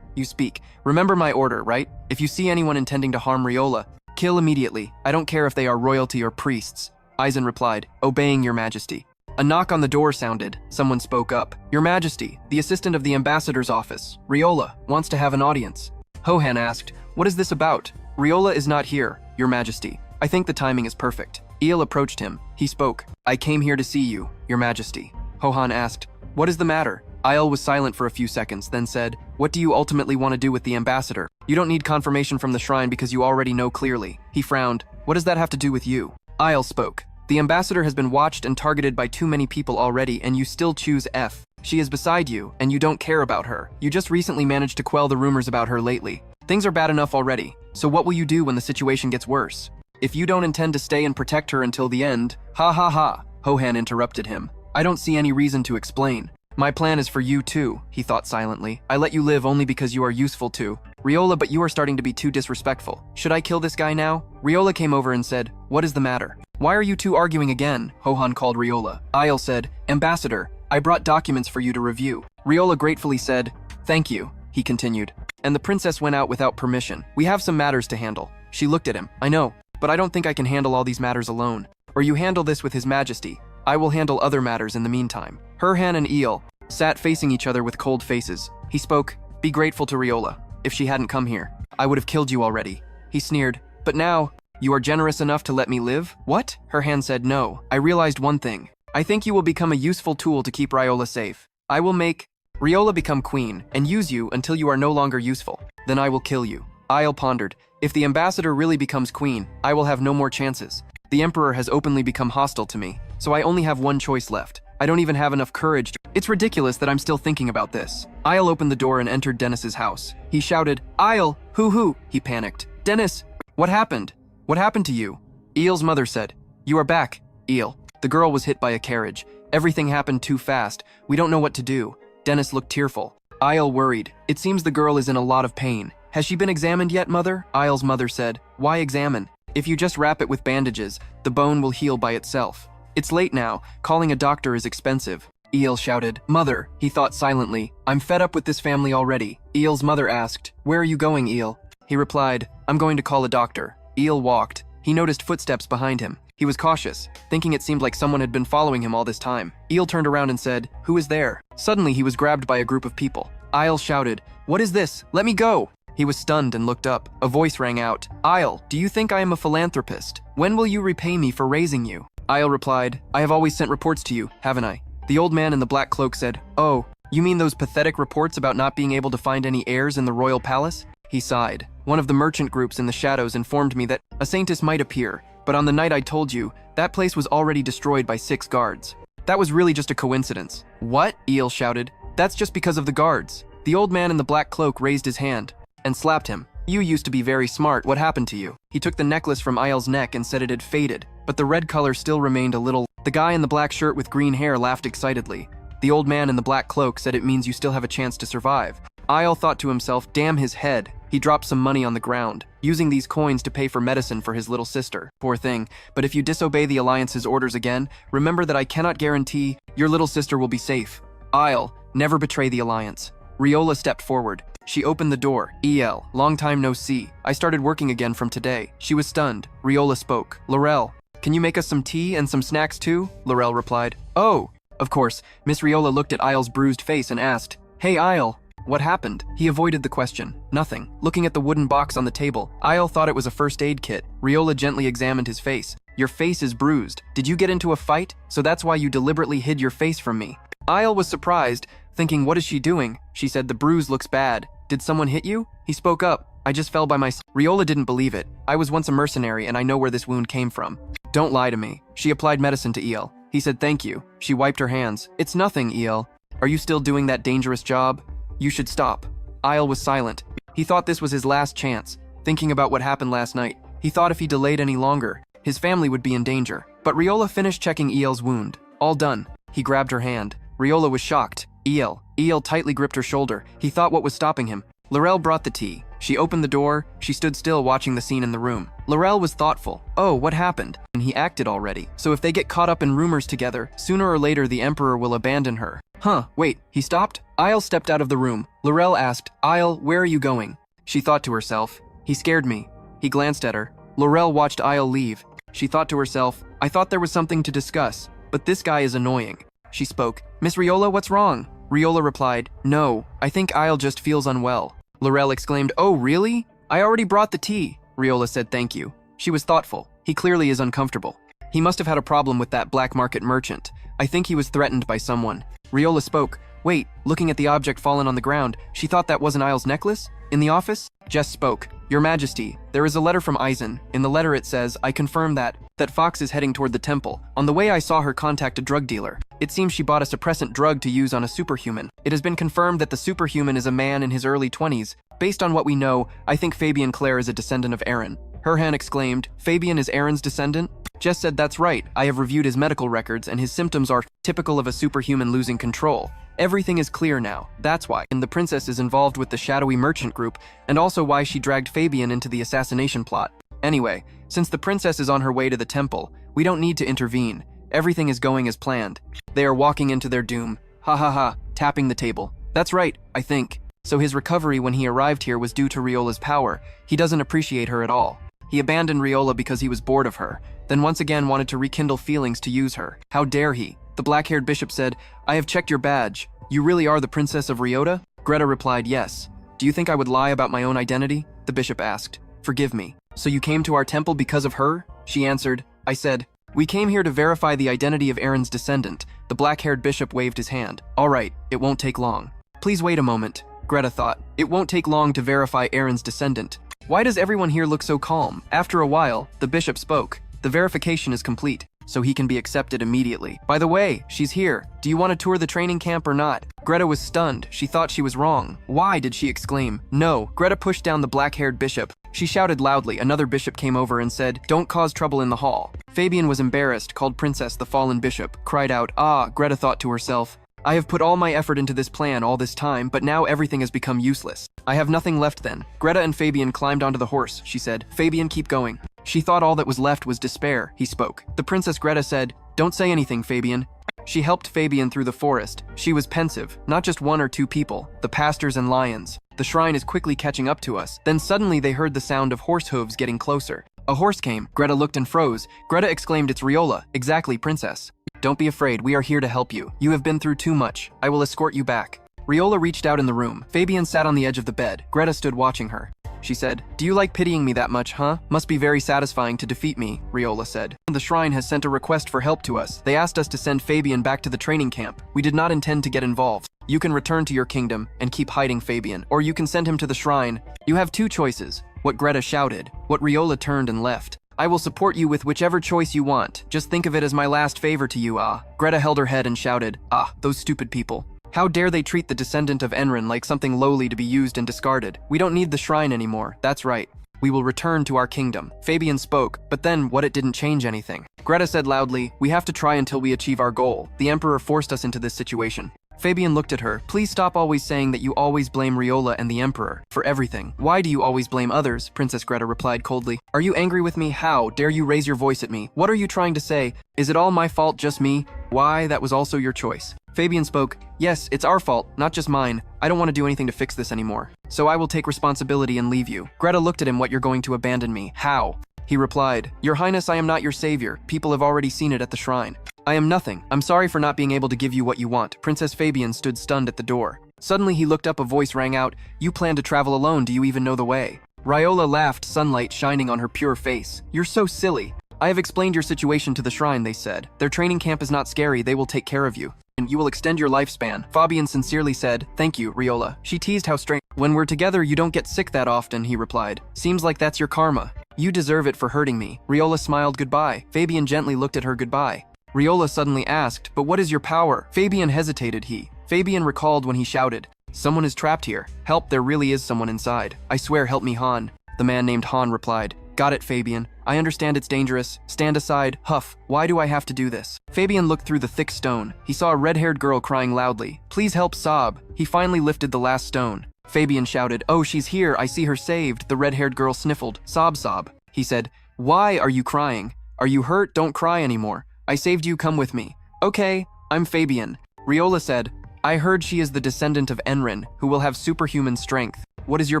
You speak. Remember my order, right? If you see anyone intending to harm Riola, kill immediately. I don't care if they are royalty or priests. Eisen replied, obeying Your Majesty. A knock on the door sounded. Someone spoke up. Your Majesty, the assistant of the ambassador's office, Riola, wants to have an audience. Hohan asked, what is this about? Riola is not here, Your Majesty. I think the timing is perfect. Aiel approached him. He spoke. I came here to see you, Your Majesty. Hohan asked, what is the matter? Aiel was silent for a few seconds, then said, what do you ultimately want to do with the ambassador? You don't need confirmation from the shrine because you already know clearly. He frowned. What does that have to do with you? Aiel spoke. The ambassador has been watched and targeted by too many people already, and you still choose F. She is beside you, and you don't care about her. You just recently managed to quell the rumors about her lately. Things are bad enough already, so what will you do when the situation gets worse? If you don't intend to stay and protect her until the end, ha ha ha, Hohan interrupted him. I don't see any reason to explain. My plan is for you too, he thought silently. I let you live only because you are useful to Riola, but you are starting to be too disrespectful. Should I kill this guy now? Riola came over and said, what is the matter? Why are you two arguing again? Hohan called Riola. Isle said, Ambassador, I brought documents for you to review. Riola gratefully said, thank you, he continued. And the princess went out without permission. We have some matters to handle. She looked at him. I know, but I don't think I can handle all these matters alone. Or you handle this with His Majesty. I will handle other matters in the meantime. Hohan and Eel sat facing each other with cold faces. He spoke, be grateful to Riola. If she hadn't come here, I would have killed you already. He sneered, but now, you are generous enough to let me live? What? Hohan said, no. I realized one thing. I think you will become a useful tool to keep Riola safe. I will make Riola become queen and use you until you are no longer useful. Then I will kill you. Isle pondered, if the ambassador really becomes queen, I will have no more chances. The emperor has openly become hostile to me, so I only have one choice left. I don't even have enough courage. It's ridiculous that I'm still thinking about this. Isle opened the door and entered Dennis's house. He shouted, Isle, hoo-hoo, he panicked. Dennis, what happened? What happened to you? Eel's mother said, you are back, Eel. The girl was hit by a carriage. Everything happened too fast. We don't know what to do. Dennis looked tearful. Isle worried. It seems the girl is in a lot of pain. Has she been examined yet, mother? Isle's mother said, why examine? If you just wrap it with bandages, the bone will heal by itself. It's late now. Calling a doctor is expensive. Eel shouted, Mother, he thought silently. I'm fed up with this family already. Eel's mother asked, where are you going, Eel? He replied, I'm going to call a doctor. Eel walked. He noticed footsteps behind him. He was cautious, thinking it seemed like someone had been following him all this time. Eel turned around and said, who is there? Suddenly he was grabbed by a group of people. Isle shouted, what is this? Let me go! He was stunned and looked up. A voice rang out, Isle, do you think I am a philanthropist? When will you repay me for raising you? Isle replied, I have always sent reports to you, haven't I? The old man in the black cloak said, oh, you mean those pathetic reports about not being able to find any heirs in the royal palace? He sighed. One of the merchant groups in the shadows informed me that a saintess might appear, but on the night I told you, that place was already destroyed by 6 guards. That was really just a coincidence. What? Eel shouted. That's just because of the guards. The old man in the black cloak raised his hand and slapped him. You used to be very smart. What happened to you? He took the necklace from Isle's neck and said it had faded, but the red color still remained a little. The guy in the black shirt with green hair laughed excitedly. The old man in the black cloak said it means you still have a chance to survive. Isle thought to himself, damn his head. He dropped some money on the ground, using these coins to pay for medicine for his little sister. Poor thing. But if you disobey the Alliance's orders again, remember that I cannot guarantee your little sister will be safe. Isle, never betray the Alliance. Riola stepped forward. She opened the door. El, long time no see. I started working again from today. She was stunned. Riola spoke. Laurel, can you make us some tea and some snacks too? Laurel replied. Oh, of course. Miss Riola looked at Isle's bruised face and asked, hey Isle, what happened? He avoided the question. Nothing. Looking at the wooden box on the table, Isle thought it was a first aid kit. Riola gently examined his face. Your face is bruised. Did you get into a fight? So that's why you deliberately hid your face from me. Isle was surprised, thinking, what is she doing? She said, the bruise looks bad. Did someone hit you? He spoke up. I just fell by myself. Riola didn't believe it. I was once a mercenary and I know where this wound came from. Don't lie to me. She applied medicine to El. He said thank you. She wiped her hands. It's nothing, El. Are you still doing that dangerous job? You should stop. Isle was silent. He thought this was his last chance. Thinking about what happened last night, he thought if he delayed any longer, his family would be in danger. But Riola finished checking El's wound. All done. He grabbed her hand. Riola was shocked. El tightly gripped her shoulder. He thought what was stopping him. Laurel brought the tea. She opened the door. She stood still watching the scene in the room. Laurel was thoughtful. Oh, what happened? And he acted already. So if they get caught up in rumors together, sooner or later the Emperor will abandon her. Huh, wait, he stopped? Isle stepped out of the room. Laurel asked, Isle, where are you going? She thought to herself, he scared me. He glanced at her. Laurel watched Isle leave. She thought to herself, I thought there was something to discuss, but this guy is annoying. She spoke, Miss Riola, what's wrong? Riola replied, no, I think Isle just feels unwell. Laurel exclaimed, oh, really? I already brought the tea. Riola said thank you. She was thoughtful. He clearly is uncomfortable. He must have had a problem with that black market merchant. I think he was threatened by someone. Riola spoke. Wait, looking at the object fallen on the ground, she thought that wasn't Isle's necklace? In the office? Jess spoke. Your Majesty, there is a letter from Eisen. In the letter it says, I confirm that Fox is heading toward the temple. On the way I saw her contact a drug dealer. It seems she bought a suppressant drug to use on a superhuman. It has been confirmed that the superhuman is a man in his early 20s. Based on what we know, I think Fabian Clare is a descendant of Aaron. Hohan exclaimed. Fabian is Aaron's descendant? Jess said that's right. I have reviewed his medical records and his symptoms are typical of a superhuman losing control. Everything is clear now. That's why. And the princess is involved with the shadowy merchant group and also why she dragged Fabian into the assassination plot. Anyway, since the princess is on her way to the temple, we don't need to intervene. Everything is going as planned. They are walking into their doom. Ha ha ha, tapping the table. That's right, I think. So his recovery when he arrived here was due to Riola's power. He doesn't appreciate her at all. He abandoned Riola because he was bored of her, then once again wanted to rekindle feelings to use her. How dare he? The black-haired bishop said, I have checked your badge. You really are the princess of Riola? Greta replied, yes. Do you think I would lie about my own identity? The bishop asked. Forgive me. So you came to our temple because of her? She answered. I said, we came here to verify the identity of Aaron's descendant. The black-haired bishop waved his hand. All right, it won't take long. Please wait a moment, Greta thought. It won't take long to verify Aaron's descendant. Why does everyone here look so calm? After a while, the bishop spoke. The verification is complete, so he can be accepted immediately. By the way, she's here. Do you want to tour the training camp or not? Greta was stunned. She thought she was wrong. Why did she exclaim? No. Greta pushed down the black-haired bishop. She shouted loudly. Another bishop came over and said, don't cause trouble in the hall. Fabian was embarrassed, called Princess the fallen bishop, cried out, ah, Greta thought to herself. I have put all my effort into this plan all this time, but now everything has become useless. I have nothing left then. Greta and Fabian climbed onto the horse, she said. Fabian, keep going. She thought all that was left was despair, he spoke. The Princess Greta said, don't say anything, Fabian. She helped Fabian through the forest. She was pensive, not just one or two people, the pastors and lions. The shrine is quickly catching up to us. Then suddenly they heard the sound of horse hooves getting closer. A horse came. Greta looked and froze. Greta exclaimed, it's Riola. Exactly, Princess. Don't be afraid, we are here to help you. You have been through too much. I will escort you back. Riola reached out in the room. Fabian sat on the edge of the bed. Greta stood watching her. She said, do you like pitying me that much, huh? Must be very satisfying to defeat me, Riola said. The shrine has sent a request for help to us. They asked us to send Fabian back to the training camp. We did not intend to get involved. You can return to your kingdom and keep hiding Fabian, or you can send him to the shrine. You have two choices. What Greta shouted, what Riola turned and left. I will support you with whichever choice you want. Just think of it as my last favor to you, ah. Greta held her head and shouted, ah, those stupid people. How dare they treat the descendant of Enrin like something lowly to be used and discarded? We don't need the shrine anymore, that's right. We will return to our kingdom. Fabian spoke, but then what, it didn't change anything. Greta said loudly, we have to try until we achieve our goal. The Emperor forced us into this situation. Fabian looked at her. Please stop always saying that you always blame Riola and the Emperor for everything. Why do you always blame others? Princess Greta replied coldly. Are you angry with me? How dare you raise your voice at me? What are you trying to say? Is it all my fault, just me? Why, that was also your choice. Fabian spoke. Yes, it's our fault, not just mine. I don't want to do anything to fix this anymore. So I will take responsibility and leave you. Greta looked at him. What, you're going to abandon me? How? He replied, Your Highness, I am not your savior. People have already seen it at the shrine. I am nothing. I'm sorry for not being able to give you what you want. Princess Fabian stood stunned at the door. Suddenly he looked up, a voice rang out, You plan to travel alone, do you even know the way? Riola laughed, sunlight shining on her pure face. You're so silly. I have explained your situation to the shrine, they said. Their training camp is not scary, they will take care of you. And you will extend your lifespan. Fabian sincerely said, Thank you, Riola. She teased how strange. When we're together, you don't get sick that often, he replied. Seems like that's your karma. You deserve it for hurting me. Riola smiled goodbye. Fabian gently looked at her goodbye. Riola suddenly asked, But what is your power? Fabian hesitated. Fabian recalled when he shouted, Someone is trapped here. Help, there really is someone inside. I swear, help me, Han. The man named Han replied, Got it, Fabian. I understand it's dangerous. Stand aside. Huff. Why do I have to do this? Fabian looked through the thick stone. He saw a red-haired girl crying loudly. Please help, sob. He finally lifted the last stone. Fabian shouted, Oh, she's here. I see her saved. The red-haired girl sniffled. Sob, sob. He said, Why are you crying? Are you hurt? Don't cry anymore. I saved you. Come with me. Okay, I'm Fabian. Riola said, I heard she is the descendant of Enrin, who will have superhuman strength. What is your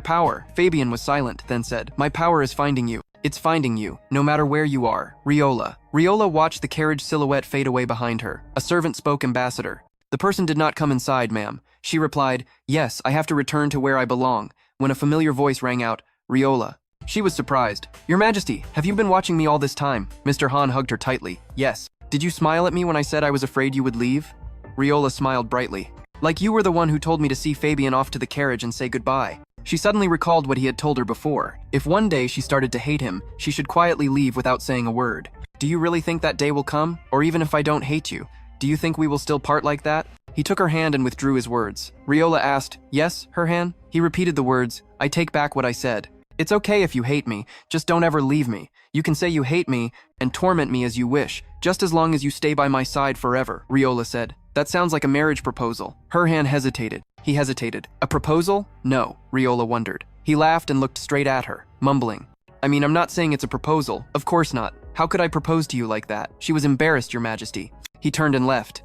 power? Fabian was silent, then said, My power is finding you. It's finding you, no matter where you are. Riola. Riola watched the carriage silhouette fade away behind her. A servant spoke, Ambassador. The person did not come inside, ma'am. She replied, Yes, I have to return to where I belong, when a familiar voice rang out, Riola. She was surprised. Your Majesty, have you been watching me all this time? Mr. Han hugged her tightly. Yes. Did you smile at me when I said I was afraid you would leave? Riola smiled brightly. Like you were the one who told me to see Fabian off to the carriage and say goodbye. She suddenly recalled what he had told her before. If one day she started to hate him, she should quietly leave without saying a word. Do you really think that day will come? Or even if I don't hate you, do you think we will still part like that? He took her hand and withdrew his words. Riola asked, Yes, Hohan? He repeated the words, I take back what I said. It's okay if you hate me, just don't ever leave me. You can say you hate me and torment me as you wish, just as long as you stay by my side forever, Riola said. That sounds like a marriage proposal. Hohan hesitated. He hesitated. A proposal? No, Riola wondered. He laughed and looked straight at her, mumbling. I mean, I'm not saying it's a proposal. Of course not. How could I propose to you like that? She was embarrassed, Your Majesty. He turned and left.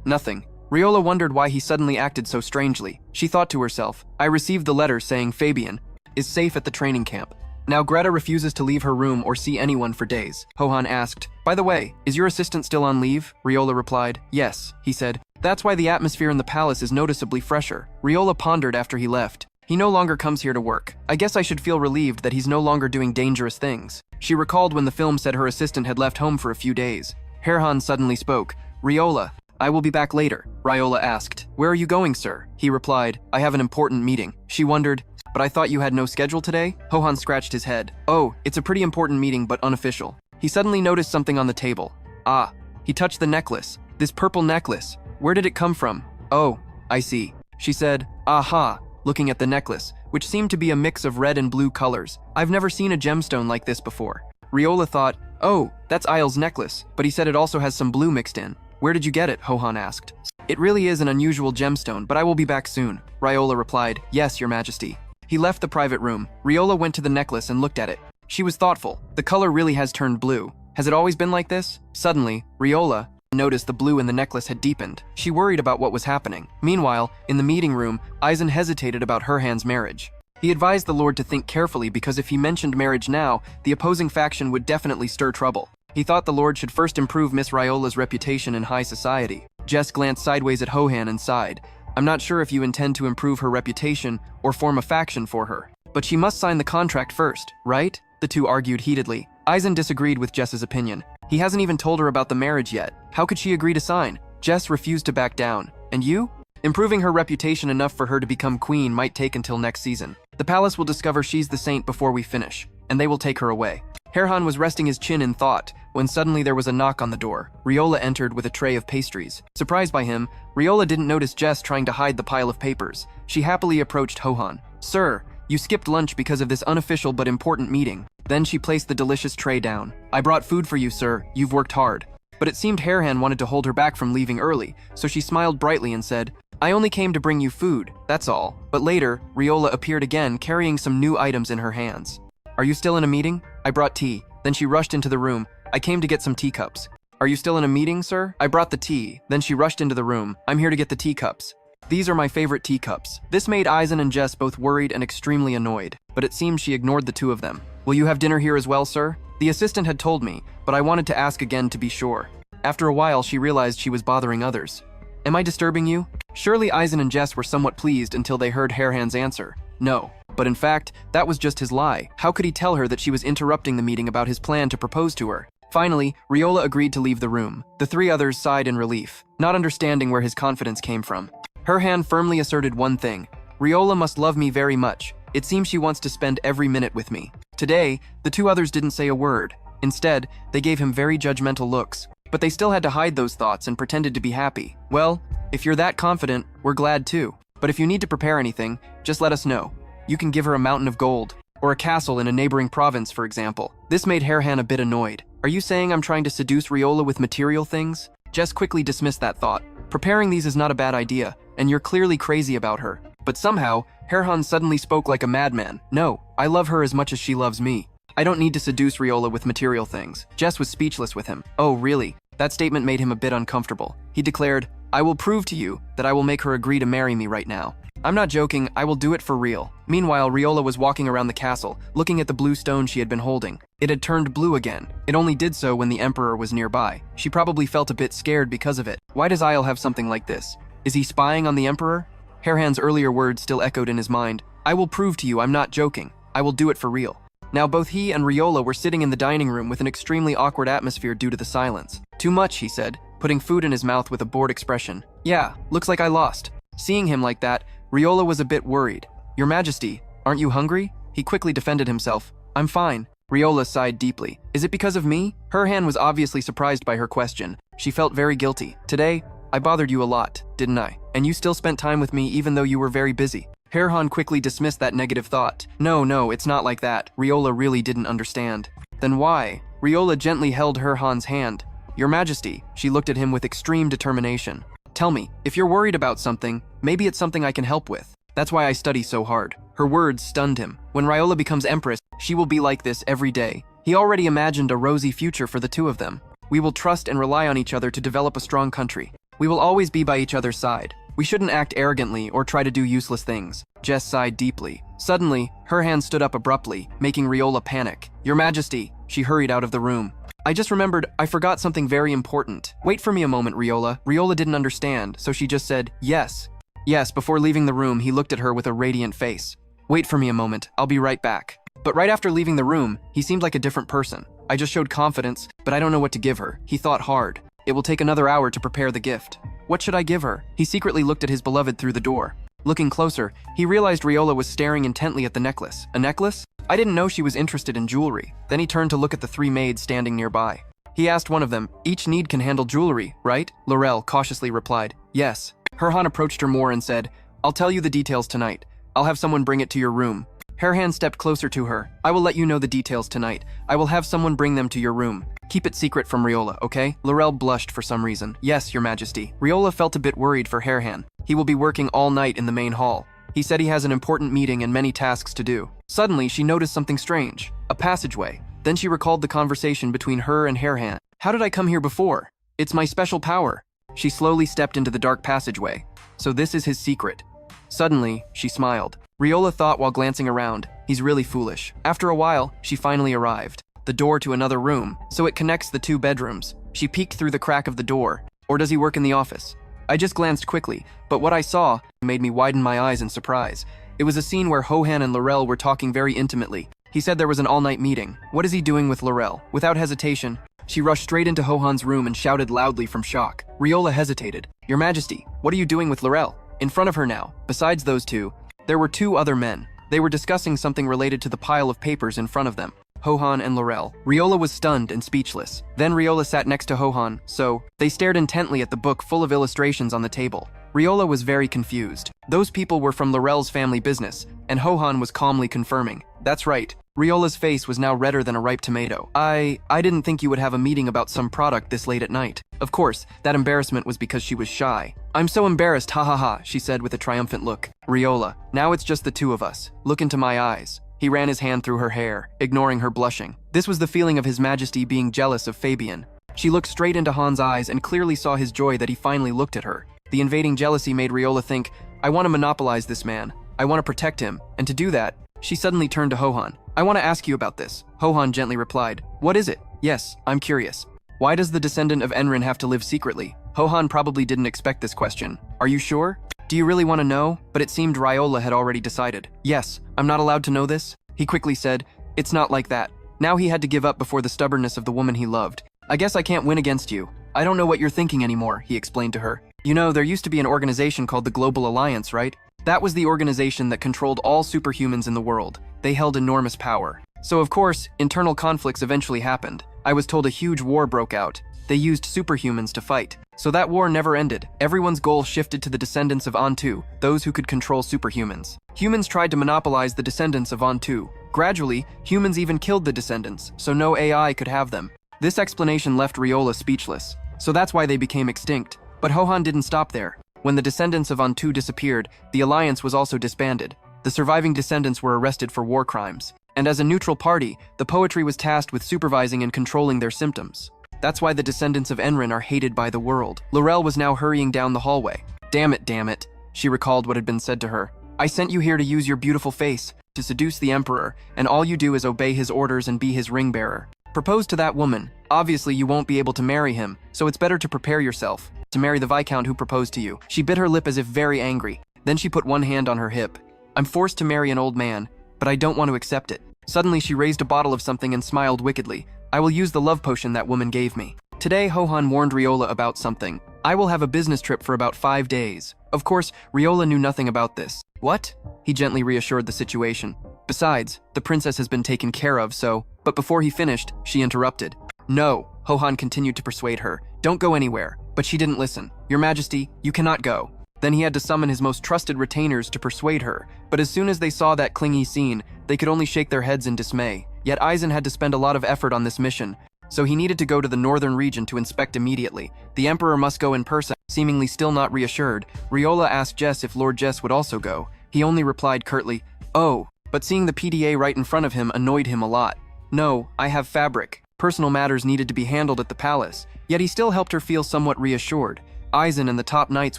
Nothing. Riola wondered why he suddenly acted so strangely. She thought to herself, I received the letter saying Fabian is safe at the training camp. Now Greta refuses to leave her room or see anyone for days. Hohan asked, By the way, is your assistant still on leave? Riola replied, Yes, he said. That's why the atmosphere in the palace is noticeably fresher. Riola pondered after he left. He no longer comes here to work. I guess I should feel relieved that he's no longer doing dangerous things. She recalled when the film said her assistant had left home for a few days. Hohan suddenly spoke. Riola, I will be back later. Riola asked, Where are you going, sir? He replied, I have an important meeting. She wondered, But I thought you had no schedule today? Hohan scratched his head. Oh, it's a pretty important meeting but unofficial. He suddenly noticed something on the table. Ah, he touched the necklace. This purple necklace. Where did it come from? Oh, I see. She said, Aha, looking at the necklace, which seemed to be a mix of red and blue colors. I've never seen a gemstone like this before. Riola thought, Oh, that's Isle's necklace, but he said it also has some blue mixed in. Where did you get it? Hohan asked. It really is an unusual gemstone, but I will be back soon. Riola replied, Yes, Your Majesty. He left the private room. Riola went to the necklace and looked at it. She was thoughtful. The color really has turned blue. Has it always been like this? Suddenly, Riola noticed the blue in the necklace had deepened. She worried about what was happening. Meanwhile, in the meeting room, Eisen hesitated about Hohan's marriage. He advised the Lord to think carefully because if he mentioned marriage now, the opposing faction would definitely stir trouble. He thought the Lord should first improve Miss Riola's reputation in high society. Jess glanced sideways at Hohan and sighed. I'm not sure if you intend to improve her reputation or form a faction for her. But she must sign the contract first, right? The two argued heatedly. Eisen disagreed with Jess's opinion. He hasn't even told her about the marriage yet. How could she agree to sign? Jess refused to back down. And you? Improving her reputation enough for her to become queen might take until next season. The palace will discover she's the saint before we finish, and they will take her away. Hohan was resting his chin in thought when suddenly there was a knock on the door. Riola entered with a tray of pastries. Surprised by him, Riola didn't notice Jess trying to hide the pile of papers. She happily approached Hohan. Sir, you skipped lunch because of this unofficial but important meeting. Then she placed the delicious tray down. I brought food for you, sir. You've worked hard. But it seemed Hohan wanted to hold her back from leaving early, so she smiled brightly and said, I only came to bring you food, that's all. But later, Riola appeared again carrying some new items in her hands. Are you still in a meeting? I brought tea. Then she rushed into the room. I came to get some teacups. Are you still in a meeting, sir? I brought the tea. Then she rushed into the room. I'm here to get the teacups. These are my favorite teacups. This made Eisen and Jess both worried and extremely annoyed, but it seems she ignored the two of them. Will you have dinner here as well, sir? The assistant had told me, but I wanted to ask again to be sure. After a while, she realized she was bothering others. Am I disturbing you? Surely Eisen and Jess were somewhat pleased until they heard Hohan's answer. No. But in fact, that was just his lie. How could he tell her that she was interrupting the meeting about his plan to propose to her? Finally, Riola agreed to leave the room. The three others sighed in relief, not understanding where his confidence came from. Hohan firmly asserted one thing. Riola must love me very much. It seems she wants to spend every minute with me. Today, the two others didn't say a word. Instead, they gave him very judgmental looks. But they still had to hide those thoughts and pretended to be happy. Well, if you're that confident, we're glad too. But if you need to prepare anything, just let us know. You can give her a mountain of gold, or a castle in a neighboring province, for example. This made Hohan a bit annoyed. Are you saying I'm trying to seduce Riola with material things? Jess quickly dismissed that thought. Preparing these is not a bad idea, and you're clearly crazy about her. But somehow, Hohan suddenly spoke like a madman. No, I love her as much as she loves me. I don't need to seduce Riola with material things. Jess was speechless with him. Oh, really? That statement made him a bit uncomfortable. He declared, I will prove to you that I will make her agree to marry me right now. I'm not joking, I will do it for real. Meanwhile, Riola was walking around the castle, looking at the blue stone she had been holding. It had turned blue again. It only did so when the Emperor was nearby. She probably felt a bit scared because of it. Why does Isle have something like this? Is he spying on the Emperor? Hohan's earlier words still echoed in his mind. I will prove to you I'm not joking. I will do it for real. Now both he and Riola were sitting in the dining room with an extremely awkward atmosphere due to the silence. Too much, he said, putting food in his mouth with a bored expression. Yeah, looks like I lost. Seeing him like that, Riola was a bit worried. Your Majesty, aren't you hungry? He quickly defended himself. I'm fine. Riola sighed deeply. Is it because of me? Hohan was obviously surprised by her question. She felt very guilty. Today, I bothered you a lot, didn't I? And you still spent time with me even though you were very busy. Hohan quickly dismissed that negative thought. No, it's not like that. Riola really didn't understand. Then why? Riola gently held Hohan's hand. Your Majesty, she looked at him with extreme determination. Tell me, if you're worried about something, maybe it's something I can help with. That's why I study so hard. Her words stunned him. When Riola becomes empress, she will be like this every day. He already imagined a rosy future for the two of them. We will trust and rely on each other to develop a strong country. We will always be by each other's side. We shouldn't act arrogantly or try to do useless things. Jess sighed deeply. Suddenly, her hand stood up abruptly, making Riola panic. Your Majesty, she hurried out of the room. I just remembered, I forgot something very important. Wait for me a moment, Riola. Riola didn't understand, so she just said, yes. Yes, before leaving the room, he looked at her with a radiant face. Wait for me a moment, I'll be right back. But right after leaving the room, he seemed like a different person. I just showed confidence, but I don't know what to give her. He thought hard. It will take another hour to prepare the gift. What should I give her? He secretly looked at his beloved through the door. Looking closer, he realized Riola was staring intently at the necklace. A necklace? I didn't know she was interested in jewelry. Then he turned to look at the three maids standing nearby. He asked one of them, each need can handle jewelry, right? Laurel cautiously replied, yes. Hohan approached her more and said, I'll tell you the details tonight. I'll have someone bring it to your room. Hohan stepped closer to her. I will let you know the details tonight. I will have someone bring them to your room. Keep it secret from Riola, okay? Laurel blushed for some reason. Yes, Your Majesty. Riola felt a bit worried for Hohan. He will be working all night in the main hall. He said he has an important meeting and many tasks to do. Suddenly, she noticed something strange. A passageway. Then she recalled the conversation between her and Hohan. How did I come here before? It's my special power. She slowly stepped into the dark passageway. So this is his secret. Suddenly, she smiled. Riola thought while glancing around, he's really foolish. After a while, she finally arrived. The door to another room, so it connects the two bedrooms. She peeked through the crack of the door. Or does he work in the office? I just glanced quickly, but what I saw made me widen my eyes in surprise. It was a scene where Hohan and Laurel were talking very intimately. He said there was an all-night meeting. What is he doing with Laurel? Without hesitation, she rushed straight into Hohan's room and shouted loudly from shock. Riola hesitated. Your Majesty, what are you doing with Laurel? In front of her now, besides those two, there were two other men. They were discussing something related to the pile of papers in front of them. Hohan and Laurel. Riola was stunned and speechless. Then Riola sat next to Hohan, so they stared intently at the book full of illustrations on the table. Riola was very confused. Those people were from Laurel's family business, and Hohan was calmly confirming. That's right. Riola's face was now redder than a ripe tomato. I didn't think you would have a meeting about some product this late at night. Of course, that embarrassment was because she was shy. I'm so embarrassed, ha ha ha, she said with a triumphant look. Riola, now it's just the two of us. Look into my eyes. He ran his hand through her hair, ignoring her blushing. This was the feeling of His Majesty being jealous of Fabian. She looked straight into Han's eyes and clearly saw his joy that he finally looked at her. The invading jealousy made Riola think, I want to monopolize this man. I want to protect him, and to do that, she suddenly turned to Hohan. I want to ask you about this. Hohan gently replied. What is it? Yes, I'm curious. Why does the descendant of Enrin have to live secretly? Hohan probably didn't expect this question. Are you sure? Do you really want to know? But it seemed Riola had already decided. Yes, I'm not allowed to know this? He quickly said, it's not like that. Now he had to give up before the stubbornness of the woman he loved. I guess I can't win against you. I don't know what you're thinking anymore, he explained to her. You know, there used to be an organization called the Global Alliance, right? That was the organization that controlled all superhumans in the world. They held enormous power. So of course, internal conflicts eventually happened. I was told a huge war broke out. They used superhumans to fight. So that war never ended. Everyone's goal shifted to the descendants of Antu, those who could control superhumans. Humans tried to monopolize the descendants of Antu. Gradually, humans even killed the descendants, so no AI could have them. This explanation left Riola speechless. So that's why they became extinct. But Hohan didn't stop there. When the descendants of Antu disappeared, the alliance was also disbanded. The surviving descendants were arrested for war crimes. And as a neutral party, the poetry was tasked with supervising and controlling their symptoms. That's why the descendants of Enrin are hated by the world. Laurel was now hurrying down the hallway. Damn it. She recalled what had been said to her. I sent you here to use your beautiful face to seduce the Emperor, and all you do is obey his orders and be his ring bearer. Propose to that woman. Obviously, you won't be able to marry him, so it's better to prepare yourself to marry the Viscount who proposed to you. She bit her lip as if very angry. Then she put one hand on her hip. I'm forced to marry an old man, but I don't want to accept it. Suddenly, she raised a bottle of something and smiled wickedly. I will use the love potion that woman gave me. Today, Hohan warned Riola about something. I will have a business trip for about 5 days. Of course, Riola knew nothing about this. What? He gently reassured the situation. Besides, the princess has been taken care of, so... But before he finished, she interrupted. No, Hohan continued to persuade her. Don't go anywhere. But she didn't listen. Your Majesty, you cannot go. Then he had to summon his most trusted retainers to persuade her, but as soon as they saw that clingy scene, they could only shake their heads in dismay. Yet Aizen had to spend a lot of effort on this mission, so he needed to go to the northern region to inspect immediately. The Emperor must go in person. Seemingly still not reassured, Riola asked Jess if Lord Jess would also go. He only replied curtly, "Oh," but seeing the PDA right in front of him annoyed him a lot. "No, I have fabric." Personal matters needed to be handled at the palace, yet he still helped her feel somewhat reassured. Aizen and the top knights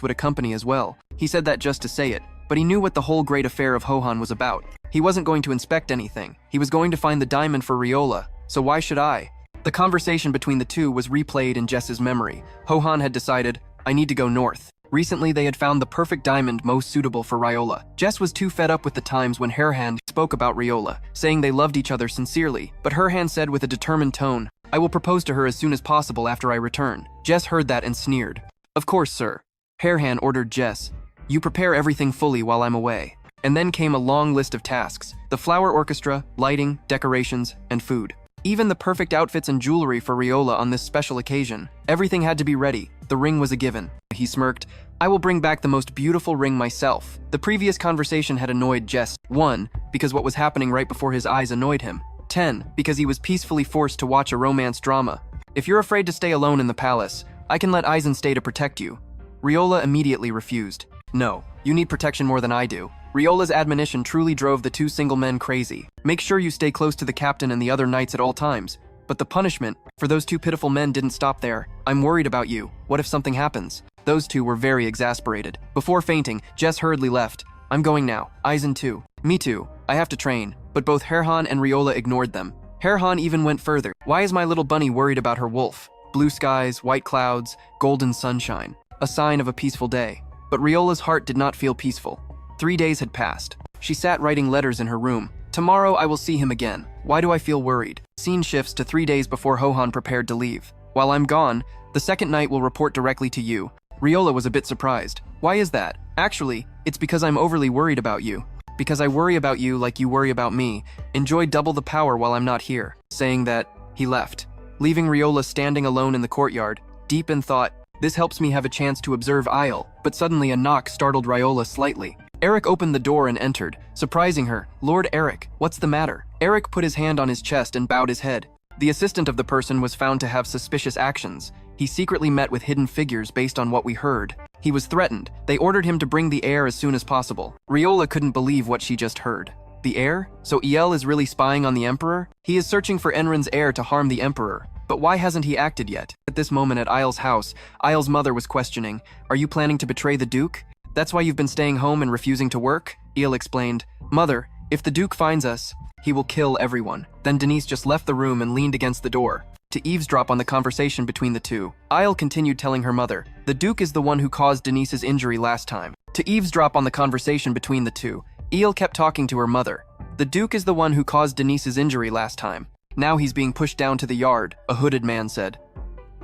would accompany as well. He said that just to say it, but he knew what the whole great affair of Hohan was about. He wasn't going to inspect anything. He was going to find the diamond for Riola, so why should I? The conversation between the two was replayed in Jess's memory. Hohan had decided, I need to go north. Recently, they had found the perfect diamond most suitable for Riola. Jess was too fed up with the times when Hohan spoke about Riola, saying they loved each other sincerely, but Hohan said with a determined tone, I will propose to her as soon as possible after I return. Jess heard that and sneered. Of course, sir. Hohan ordered Jess, you prepare everything fully while I'm away. And then came a long list of tasks, the flower orchestra, lighting, decorations, and food. Even the perfect outfits and jewelry for Riola on this special occasion. Everything had to be ready. The ring was a given. He smirked. I will bring back the most beautiful ring myself. The previous conversation had annoyed Jess. 1, because what was happening right before his eyes annoyed him. 10, because he was peacefully forced to watch a romance drama. If you're afraid to stay alone in the palace, I can let Aizen stay to protect you. Riola immediately refused. No, you need protection more than I do. Riola's admonition truly drove the two single men crazy. Make sure you stay close to the captain and the other knights at all times. But the punishment for those two pitiful men didn't stop there. I'm worried about you. What if something happens? Those two were very exasperated. Before fainting, Jess hurriedly left. I'm going now. Aizen too. Me too. I have to train. But both Hohan and Riola ignored them. Hohan even went further. Why is my little bunny worried about her wolf? Blue skies, white clouds, golden sunshine. A sign of a peaceful day. But Riola's heart did not feel peaceful. 3 days had passed. She sat writing letters in her room. Tomorrow I will see him again. Why do I feel worried? Scene shifts to 3 days before Hohan prepared to leave. While I'm gone, the second night will report directly to you. Riola was a bit surprised. Why is that? Actually, it's because I'm overly worried about you. Because I worry about you like you worry about me. Enjoy double the power while I'm not here. Saying that, he left, leaving Riola standing alone in the courtyard, deep in thought. This helps me have a chance to observe Isle, but suddenly a knock startled Riola slightly. Eric opened the door and entered, surprising her. Lord Eric, what's the matter? Eric put his hand on his chest and bowed his head. The assistant of the person was found to have suspicious actions. He secretly met with hidden figures based on what we heard. He was threatened. They ordered him to bring the heir as soon as possible. Riola couldn't believe what she just heard. The heir? So El is really spying on the Emperor? He is searching for Enrin's heir to harm the Emperor. But why hasn't he acted yet? At this moment at Isle's house, Isle's mother was questioning, are you planning to betray the Duke? That's why you've been staying home and refusing to work? Isle explained, Mother, if the Duke finds us, he will kill everyone. Then Denise just left the room and leaned against the door to eavesdrop on the conversation between the two. Isle continued telling her mother, the Duke is the one who caused Denise's injury last time. To eavesdrop on the conversation between the two, Isle kept talking to her mother. The Duke is the one who caused Denise's injury last time. Now he's being pushed down to the yard, a hooded man said.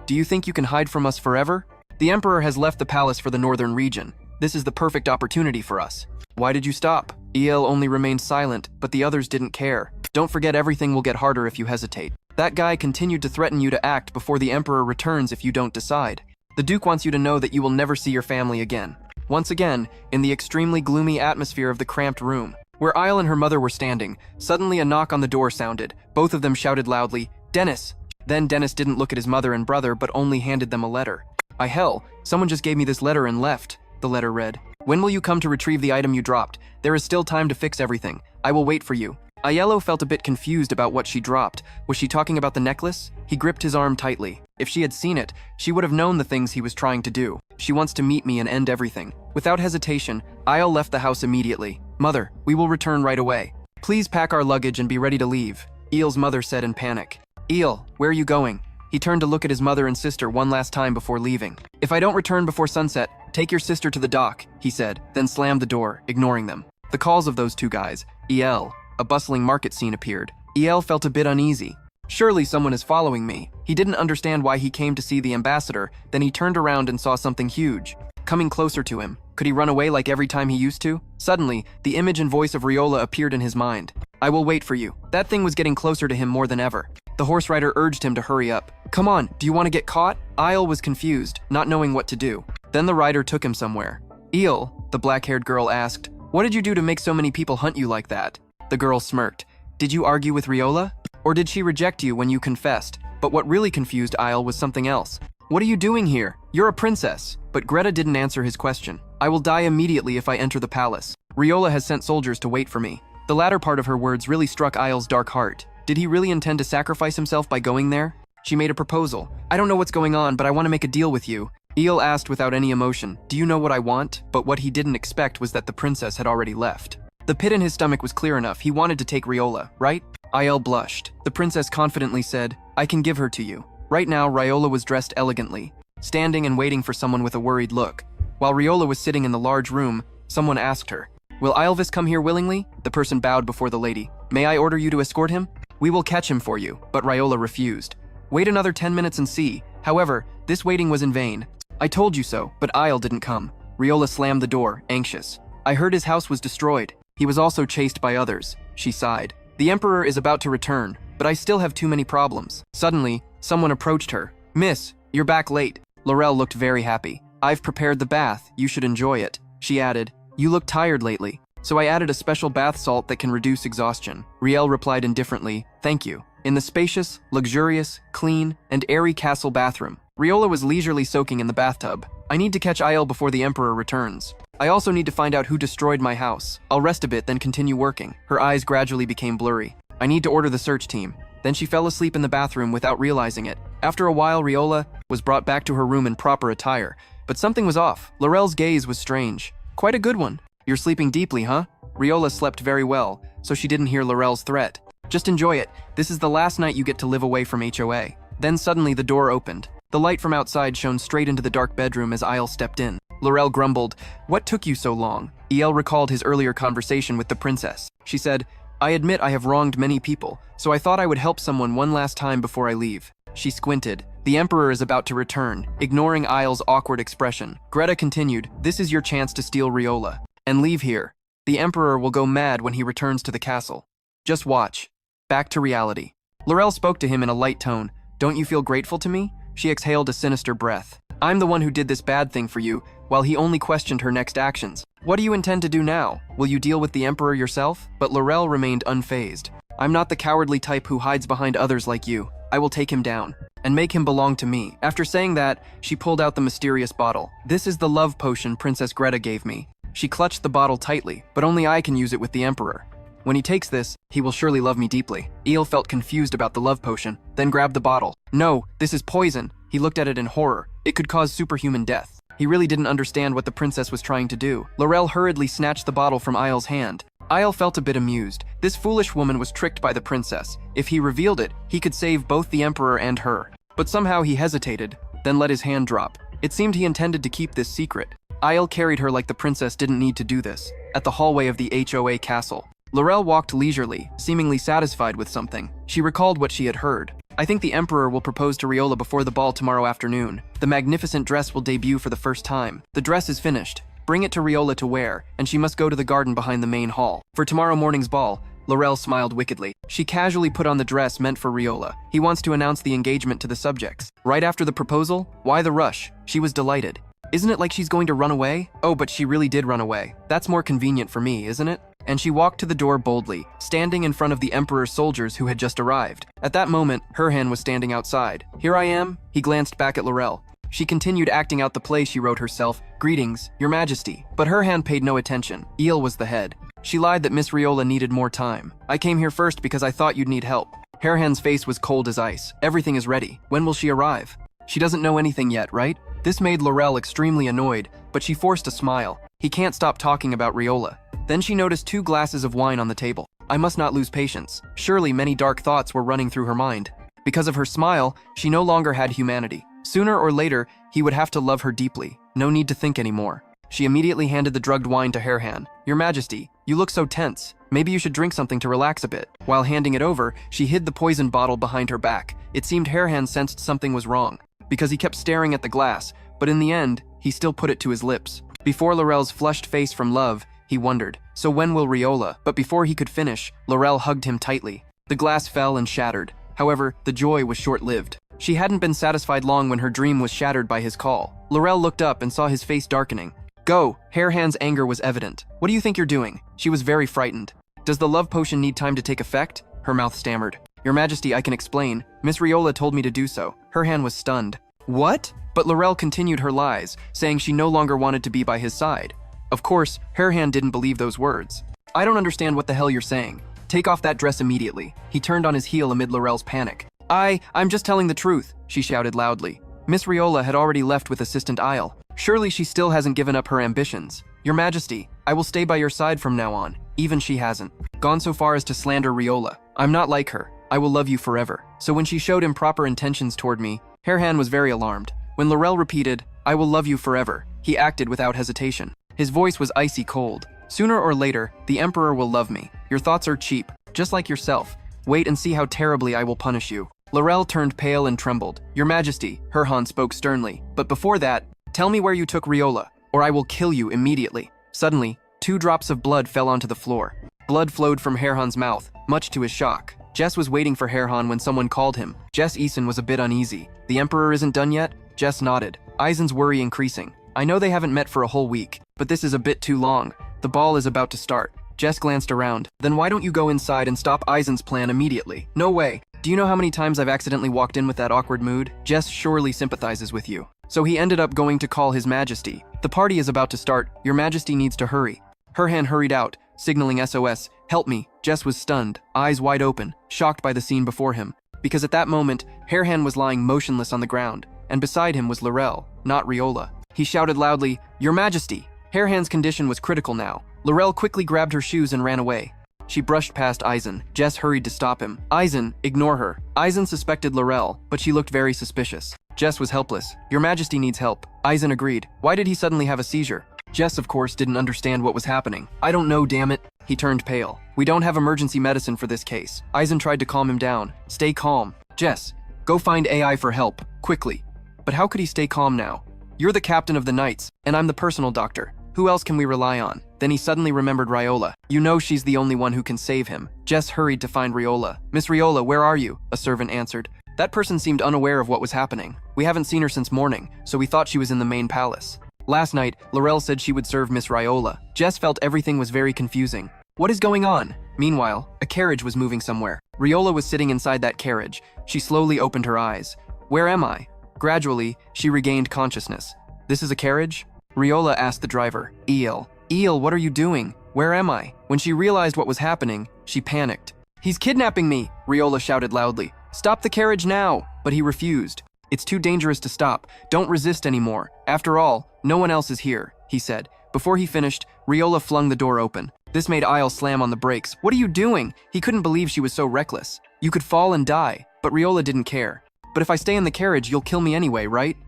Do you think you can hide from us forever? The Emperor has left the palace for the northern region. This is the perfect opportunity for us. Why did you stop? El only remained silent, but the others didn't care. Don't forget everything will get harder if you hesitate. That guy continued to threaten you to act before the Emperor returns if you don't decide. The Duke wants you to know that you will never see your family again. Once again, in the extremely gloomy atmosphere of the cramped room, where Isle and her mother were standing, suddenly a knock on the door sounded. Both of them shouted loudly, Dennis! Then Dennis didn't look at his mother and brother, but only handed them a letter. Hell, someone just gave me this letter and left. The letter read, when will you come to retrieve the item you dropped? There is still time to fix everything. I will wait for you. Aiello felt a bit confused about what she dropped. Was she talking about the necklace? He gripped his arm tightly. If she had seen it, she would have known the things he was trying to do. She wants to meet me and end everything. Without hesitation, Aiel left the house immediately. Mother, we will return right away. Please pack our luggage and be ready to leave, Eel's mother said in panic. Eel, where are you going? He turned to look at his mother and sister one last time before leaving. If I don't return before sunset, take your sister to the dock, he said, then slammed the door, ignoring them. The calls of those two guys, El, a bustling market scene appeared. El felt a bit uneasy. Surely someone is following me. He didn't understand why he came to see the ambassador, then he turned around and saw something huge, coming closer to him. Could he run away like every time he used to? Suddenly, the image and voice of Riola appeared in his mind. I will wait for you. That thing was getting closer to him more than ever. The horse rider urged him to hurry up. Come on, do you want to get caught? Isle was confused, not knowing what to do. Then the rider took him somewhere. Eel, the black-haired girl asked, what did you do to make so many people hunt you like that? The girl smirked. Did you argue with Riola? Or did she reject you when you confessed? But what really confused Isle was something else. What are you doing here? You're a princess. But Greta didn't answer his question. I will die immediately if I enter the palace. Riola has sent soldiers to wait for me. The latter part of her words really struck Isle's dark heart. Did he really intend to sacrifice himself by going there? She made a proposal. I don't know what's going on, but I want to make a deal with you. Eel asked without any emotion, do you know what I want? But what he didn't expect was that the princess had already left. The pit in his stomach was clear enough. He wanted to take Riola, right? Isle blushed. The princess confidently said, I can give her to you. Right now, Riola was dressed elegantly, standing and waiting for someone with a worried look. While Riola was sitting in the large room, someone asked her, will Ilvis come here willingly? The person bowed before the lady. May I order you to escort him? We will catch him for you, but Riola refused. Wait another 10 minutes and see. However, this waiting was in vain. I told you so, but Isle didn't come. Riola slammed the door, anxious. I heard his house was destroyed. He was also chased by others. She sighed. The Emperor is about to return, but I still have too many problems. Suddenly, someone approached her. Miss, you're back late. Laurel looked very happy. I've prepared the bath. You should enjoy it. She added, you look tired lately. So I added a special bath salt that can reduce exhaustion. Riel replied indifferently, thank you. In the spacious, luxurious, clean, and airy castle bathroom, Riola was leisurely soaking in the bathtub. I need to catch Isle before the Emperor returns. I also need to find out who destroyed my house. I'll rest a bit, then continue working. Her eyes gradually became blurry. I need to order the search team. Then she fell asleep in the bathroom without realizing it. After a while, Riola was brought back to her room in proper attire. But something was off. Laurel's gaze was strange. Quite a good one. You're sleeping deeply, huh? Riola slept very well, so she didn't hear Laurel's threat. Just enjoy it. This is the last night you get to live away from HOA. Then suddenly the door opened. The light from outside shone straight into the dark bedroom as Isle stepped in. Laurel grumbled, what took you so long? El recalled his earlier conversation with the princess. She said, I admit I have wronged many people, so I thought I would help someone one last time before I leave. She squinted. The Emperor is about to return, ignoring Isle's awkward expression. Greta continued, this is your chance to steal Riola. And leave here. The Emperor will go mad when he returns to the castle. Just watch. Back to reality. Laurel spoke to him in a light tone. Don't you feel grateful to me? She exhaled a sinister breath. I'm the one who did this bad thing for you, while he only questioned her next actions. What do you intend to do now? Will you deal with the Emperor yourself? But Laurel remained unfazed. I'm not the cowardly type who hides behind others like you. I will take him down and make him belong to me. After saying that, she pulled out the mysterious bottle. This is the love potion Princess Greta gave me. She clutched the bottle tightly, but only I can use it with the Emperor. When he takes this, he will surely love me deeply. Eel felt confused about the love potion, then grabbed the bottle. No, this is poison. He looked at it in horror. It could cause superhuman death. He really didn't understand what the princess was trying to do. Laurel hurriedly snatched the bottle from Isle's hand. Isle felt a bit amused. This foolish woman was tricked by the princess. If he revealed it, he could save both the Emperor and her. But somehow he hesitated, then let his hand drop. It seemed he intended to keep this secret. Isle carried her like the princess didn't need to do this, at the hallway of the HOA castle. Laurel walked leisurely, seemingly satisfied with something. She recalled what she had heard. I think the Emperor will propose to Riola before the ball tomorrow afternoon. The magnificent dress will debut for the first time. The dress is finished. Bring it to Riola to wear, and she must go to the garden behind the main hall. For tomorrow morning's ball, Laurel smiled wickedly. She casually put on the dress meant for Riola. He wants to announce the engagement to the subjects. Right after the proposal? Why the rush? She was delighted. Isn't it like she's going to run away? Oh, but she really did run away. That's more convenient for me, isn't it? And she walked to the door boldly, standing in front of the Emperor's soldiers who had just arrived. At that moment, Hohan was standing outside. Here I am. He glanced back at Laurel. She continued acting out the play she wrote herself. Greetings, Your Majesty. But Hohan paid no attention. Eel was the head. She lied that Miss Riola needed more time. I came here first because I thought you'd need help. Hohan's face was cold as ice. Everything is ready. When will she arrive? She doesn't know anything yet, right? This made Laurel extremely annoyed, but she forced a smile. He can't stop talking about Riola. Then she noticed 2 glasses of wine on the table. I must not lose patience. Surely many dark thoughts were running through her mind. Because of her smile, she no longer had humanity. Sooner or later, he would have to love her deeply. No need to think anymore. She immediately handed the drugged wine to Hohan. Your Majesty, you look so tense. Maybe you should drink something to relax a bit. While handing it over, she hid the poison bottle behind her back. It seemed Hohan sensed something was wrong, because he kept staring at the glass, but in the end, he still put it to his lips. Before Laurel's flushed face from love, he wondered, so when will Riola? But before he could finish, Laurel hugged him tightly. The glass fell and shattered. However, the joy was short-lived. She hadn't been satisfied long when her dream was shattered by his call. Laurel looked up and saw his face darkening. Go! Hairhand's anger was evident. What do you think you're doing? She was very frightened. Does the love potion need time to take effect? Her mouth stammered. Your Majesty, I can explain. Miss Riola told me to do so. Hohan was stunned. What? But Laurel continued her lies, saying she no longer wanted to be by his side. Of course, Hohan didn't believe those words. I don't understand what the hell you're saying. Take off that dress immediately. He turned on his heel amid Laurel's panic. I'm just telling the truth, she shouted loudly. Miss Riola had already left with Assistant Isle. Surely she still hasn't given up her ambitions. Your Majesty, I will stay by your side from now on. Even she hasn't gone so far as to slander Riola. I'm not like her. I will love you forever. So when she showed improper intentions toward me, Hohan was very alarmed. When Laurel repeated, I will love you forever, he acted without hesitation. His voice was icy cold. Sooner or later, the Emperor will love me. Your thoughts are cheap, just like yourself. Wait and see how terribly I will punish you. Laurel turned pale and trembled. Your Majesty, Hohan spoke sternly. But before that, tell me where you took Riola, or I will kill you immediately. Suddenly, 2 drops of blood fell onto the floor. Blood flowed from Hohan's mouth, much to his shock. Jess was waiting for Hohan when someone called him. Jess Eason was a bit uneasy. The Emperor isn't done yet? Jess nodded. Eisen's worry increasing. I know they haven't met for a whole week, but this is a bit too long. The ball is about to start. Jess glanced around. Then why don't you go inside and stop Eisen's plan immediately? No way. Do you know how many times I've accidentally walked in with that awkward mood? Jess surely sympathizes with you. So he ended up going to call His Majesty. The party is about to start. Your Majesty needs to hurry. Hohan hurried out, signaling SOS. Help me. Jess was stunned, eyes wide open, shocked by the scene before him. Because at that moment, Hohan was lying motionless on the ground, and beside him was Laurel, not Riola. He shouted loudly, Your Majesty! Hohan's condition was critical now. Laurel quickly grabbed her shoes and ran away. She brushed past Eisen. Jess hurried to stop him. Eisen, ignore her. Eisen suspected Laurel, but she looked very suspicious. Jess was helpless. Your Majesty needs help. Eisen agreed. Why did he suddenly have a seizure? Jess, of course, didn't understand what was happening. I don't know, damn it. He turned pale. We don't have emergency medicine for this case. Eisen tried to calm him down. Stay calm. Jess, go find AI for help, quickly. But how could he stay calm now? You're the captain of the Knights, and I'm the personal doctor. Who else can we rely on? Then he suddenly remembered Riola. You know she's the only one who can save him. Jess hurried to find Riola. Miss Riola, where are you? A servant answered. That person seemed unaware of what was happening. We haven't seen her since morning, so we thought she was in the main palace. Last night, Laurel said she would serve Miss Riola. Jess felt everything was very confusing. What is going on? Meanwhile, a carriage was moving somewhere. Riola was sitting inside that carriage. She slowly opened her eyes. Where am I? Gradually, she regained consciousness. This is a carriage? Riola asked the driver. Eel, what are you doing? Where am I? When she realized what was happening, she panicked. He's kidnapping me, Riola shouted loudly. Stop the carriage now! But he refused. It's too dangerous to stop. Don't resist anymore. After all, no one else is here, he said. Before he finished, Riola flung the door open. This made Isle slam on the brakes. What are you doing? He couldn't believe she was so reckless. You could fall and die, but Riola didn't care. But if I stay in the carriage, you'll kill me anyway, right?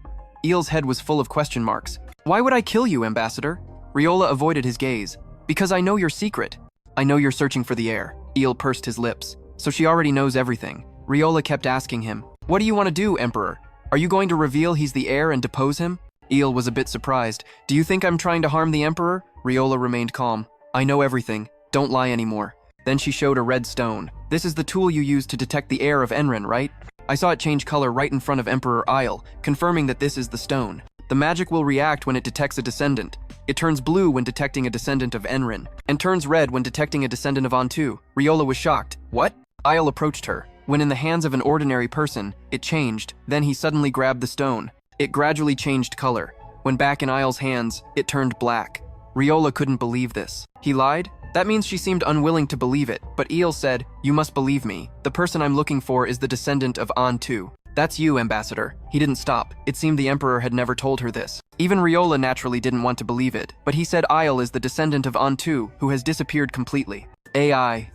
Eel's head was full of question marks. Why would I kill you, Ambassador? Riola avoided his gaze. Because I know your secret. I know you're searching for the heir. Eel pursed his lips. So she already knows everything. Riola kept asking him, what do you want to do, Emperor? Are you going to reveal he's the heir and depose him? Eel was a bit surprised. Do you think I'm trying to harm the Emperor? Riola remained calm. I know everything. Don't lie anymore. Then she showed a red stone. This is the tool you use to detect the heir of Enren, right? I saw it change color right in front of Emperor Isle, confirming that this is the stone. The magic will react when it detects a descendant. It turns blue when detecting a descendant of Enren, and turns red when detecting a descendant of Antu. Riola was shocked. What? Isle approached her. When in the hands of an ordinary person, it changed. Then he suddenly grabbed the stone. It gradually changed color. When back in Isle's hands, it turned black. Riola couldn't believe this. He lied? That means she seemed unwilling to believe it, but Eel said, you must believe me. The person I'm looking for is the descendant of Antu. That's you, Ambassador. He didn't stop. It seemed the Emperor had never told her this. Even Riola naturally didn't want to believe it, but he said Isle is the descendant of Antu, who has disappeared completely. AI.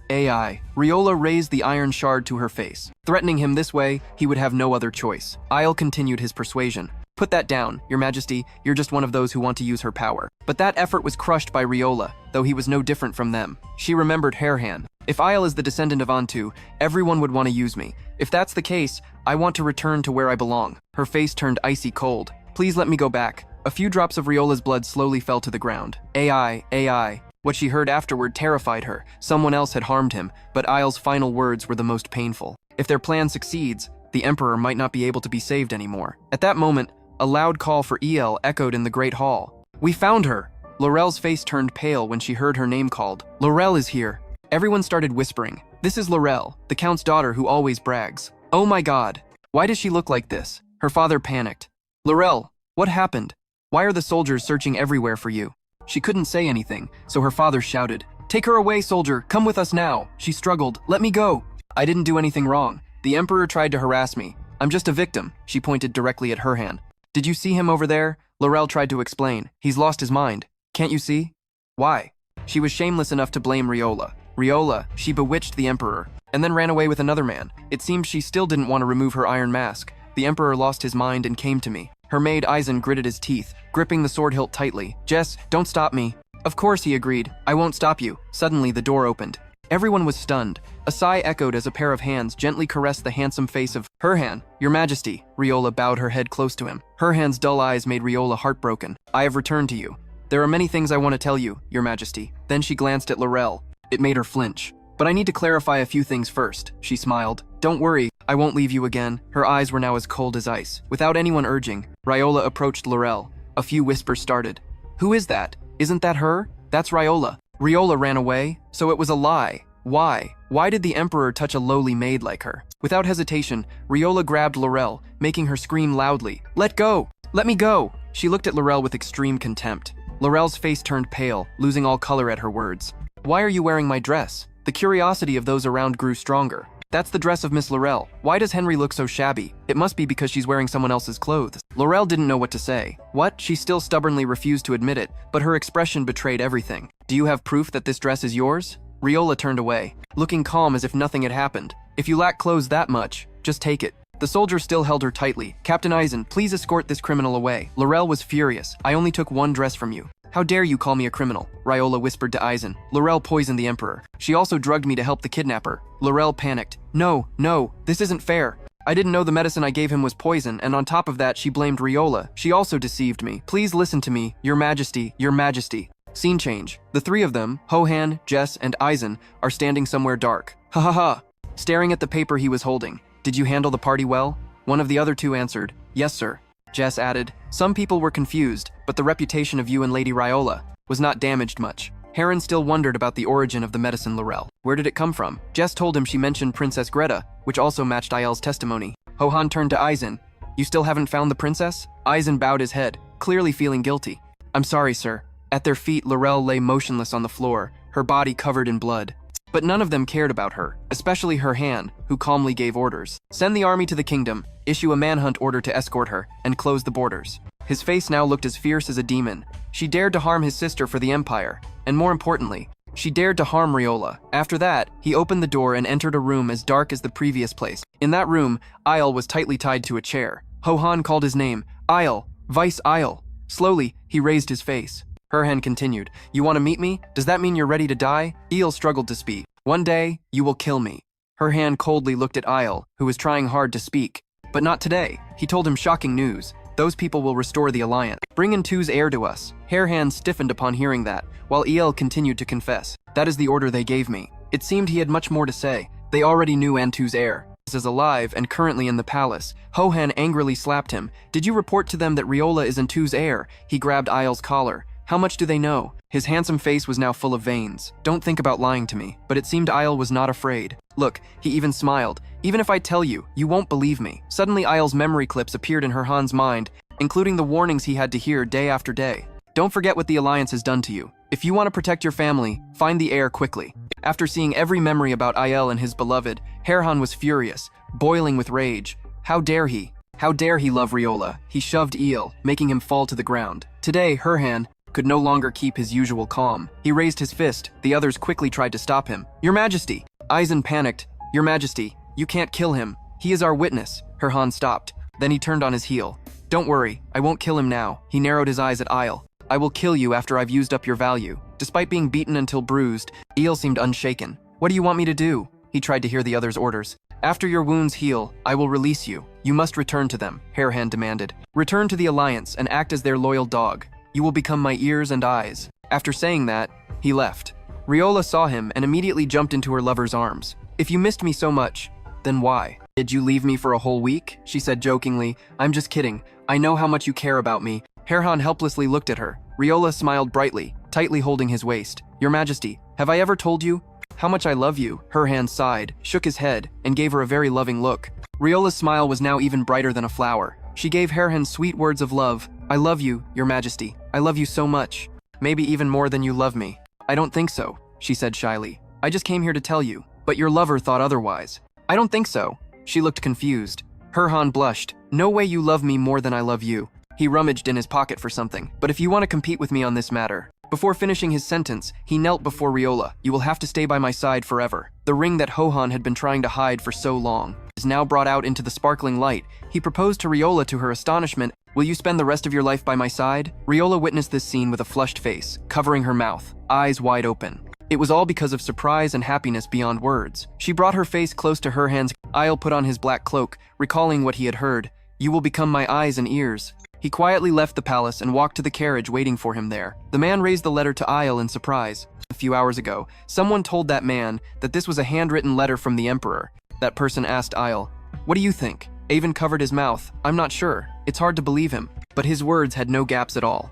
Riola raised the iron shard to her face. Threatening him this way, he would have no other choice. Isle continued his persuasion. Put that down, Your Majesty. You're just one of those who want to use her power. But that effort was crushed by Riola, though he was no different from them. She remembered Hohan. If Isle is the descendant of Antu, everyone would want to use me. If that's the case, I want to return to where I belong. Her face turned icy cold. Please let me go back. A few drops of Riola's blood slowly fell to the ground. AI. What she heard afterward terrified her. Someone else had harmed him, but Isle's final words were the most painful. If their plan succeeds, the Emperor might not be able to be saved anymore. At that moment, a loud call for El echoed in the Great Hall. We found her! Laurel's face turned pale when she heard her name called. Laurel is here. Everyone started whispering. This is Laurel, the Count's daughter who always brags. Oh my God. Why does she look like this? Her father panicked. Laurel, what happened? Why are the soldiers searching everywhere for you? She couldn't say anything, so her father shouted. Take her away, soldier! Come with us now! She struggled. Let me go! I didn't do anything wrong. The Emperor tried to harass me. I'm just a victim. She pointed directly at Hohan. Did you see him over there? Laurel tried to explain. He's lost his mind. Can't you see? Why? She was shameless enough to blame Riola. Riola, she bewitched the Emperor, and then ran away with another man. It seemed she still didn't want to remove her iron mask. The Emperor lost his mind and came to me. Her maid Eisen gritted his teeth, gripping the sword hilt tightly. Jess, don't stop me. Of course, he agreed. I won't stop you. Suddenly, the door opened. Everyone was stunned. A sigh echoed as a pair of hands gently caressed the handsome face of Hohan. Your Majesty. Riola bowed her head close to him. Hohan's dull eyes made Riola heartbroken. I have returned to you. There are many things I want to tell you, Your Majesty. Then she glanced at Laurel. It made her flinch. But I need to clarify a few things first, she smiled. Don't worry, I won't leave you again. Her eyes were now as cold as ice. Without anyone urging, Riola approached Laurel. A few whispers started. Who is that? Isn't that her? That's Riola. Riola ran away, so it was a lie. Why? Why did the Emperor touch a lowly maid like her? Without hesitation, Riola grabbed Laurel, making her scream loudly. Let go! Let me go! She looked at Laurel with extreme contempt. Laurel's face turned pale, losing all color at her words. Why are you wearing my dress? The curiosity of those around grew stronger. That's the dress of Miss Laurel. Why does Henry look so shabby? It must be because she's wearing someone else's clothes. Laurel didn't know what to say. What? She still stubbornly refused to admit it, but her expression betrayed everything. Do you have proof that this dress is yours? Riola turned away, looking calm as if nothing had happened. If you lack clothes that much, just take it. The soldier still held her tightly. Captain Eisen, please escort this criminal away. Laurel was furious. I only took one dress from you. How dare you call me a criminal? Riola whispered to Eisen. Laurel poisoned the Emperor. She also drugged me to help the kidnapper. Laurel panicked. No, this isn't fair. I didn't know the medicine I gave him was poison, and on top of that, she blamed Riola. She also deceived me. Please listen to me, Your Majesty, Your Majesty. Scene change. The three of them, Hohan, Jess, and Eisen, are standing somewhere dark. Ha ha ha. Staring at the paper he was holding. Did you handle the party well? One of the other two answered. Yes, sir. Jess added, some people were confused, but the reputation of you and Lady Riola was not damaged much. Heron still wondered about the origin of the medicine Laurel. Where did it come from? Jess told him she mentioned Princess Greta, which also matched Aiel's testimony. Hohan turned to Eisen. You still haven't found the princess? Eisen bowed his head, clearly feeling guilty. I'm sorry, sir. At their feet, Laurel lay motionless on the floor, her body covered in blood. But none of them cared about her, especially Hohan, who calmly gave orders. Send the army to the kingdom, issue a manhunt order to escort her, and close the borders. His face now looked as fierce as a demon. She dared to harm his sister for the Empire, and more importantly, she dared to harm Riola. After that, he opened the door and entered a room as dark as the previous place. In that room, Aiel was tightly tied to a chair. Hohan called his name. Aiel, Vice Aiel. Slowly, he raised his face. Hohan continued, you want to meet me? Does that mean you're ready to die? Aiel struggled to speak. One day, you will kill me. Hohan coldly looked at Aiel, who was trying hard to speak. But not today. He told him shocking news. Those people will restore the alliance. Bring Intu's heir to us. Hohan stiffened upon hearing that, while Aiel continued to confess. That is the order they gave me. It seemed he had much more to say. They already knew Intu's heir is alive and currently in the palace. Hohan angrily slapped him. Did you report to them that Riola is Intu's heir? He grabbed Aiel's collar. How much do they know? His handsome face was now full of veins. Don't think about lying to me. But it seemed Aiel was not afraid. Look, he even smiled. Even if I tell you, you won't believe me. Suddenly Aiel's memory clips appeared in Hohan's mind, including the warnings he had to hear day after day. Don't forget what the Alliance has done to you. If you want to protect your family, find the heir quickly. After seeing every memory about Aiel and his beloved, Hohan was furious, boiling with rage. How dare he? How dare he love Riola? He shoved Aiel, making him fall to the ground. Today, Hohan could no longer keep his usual calm. He raised his fist. The others quickly tried to stop him. Your Majesty! Eisen panicked. Your Majesty, you can't kill him. He is our witness. Hohan stopped. Then he turned on his heel. Don't worry, I won't kill him now. He narrowed his eyes at Aiel. I will kill you after I've used up your value. Despite being beaten until bruised, Aiel seemed unshaken. What do you want me to do? He tried to hear the others' orders. After your wounds heal, I will release you. You must return to them, Hohan demanded. Return to the Alliance and act as their loyal dog. You will become my ears and eyes. After saying that, he left. Riola saw him and immediately jumped into her lover's arms. If you missed me so much, then why? Did you leave me for a whole week? She said jokingly. I'm just kidding. I know how much you care about me. Hohan helplessly looked at her. Riola smiled brightly, tightly holding his waist. Your Majesty, have I ever told you how much I love you? Hohan sighed, shook his head, and gave her a very loving look. Riola's smile was now even brighter than a flower. She gave Hohan sweet words of love. I love you, Your Majesty. I love you so much. Maybe even more than you love me. I don't think so, she said shyly. I just came here to tell you, but your lover thought otherwise. I don't think so. She looked confused. Hohan blushed. No way you love me more than I love you. He rummaged in his pocket for something. But if you want to compete with me on this matter. Before finishing his sentence, he knelt before Riola. You will have to stay by my side forever. The ring that Hohan had been trying to hide for so long is now brought out into the sparkling light. He proposed to Riola to her astonishment. Will you spend the rest of your life by my side? Riola witnessed this scene with a flushed face, covering her mouth, eyes wide open. It was all because of surprise and happiness beyond words. She brought her face close to Hohan's. Isle put on his black cloak, recalling what he had heard. You will become my eyes and ears. He quietly left the palace and walked to the carriage waiting for him there. The man raised the letter to Isle in surprise. A few hours ago, someone told that man that this was a handwritten letter from the Emperor. That person asked Isle, what do you think? Avon covered his mouth. I'm not sure. It's hard to believe him. But his words had no gaps at all.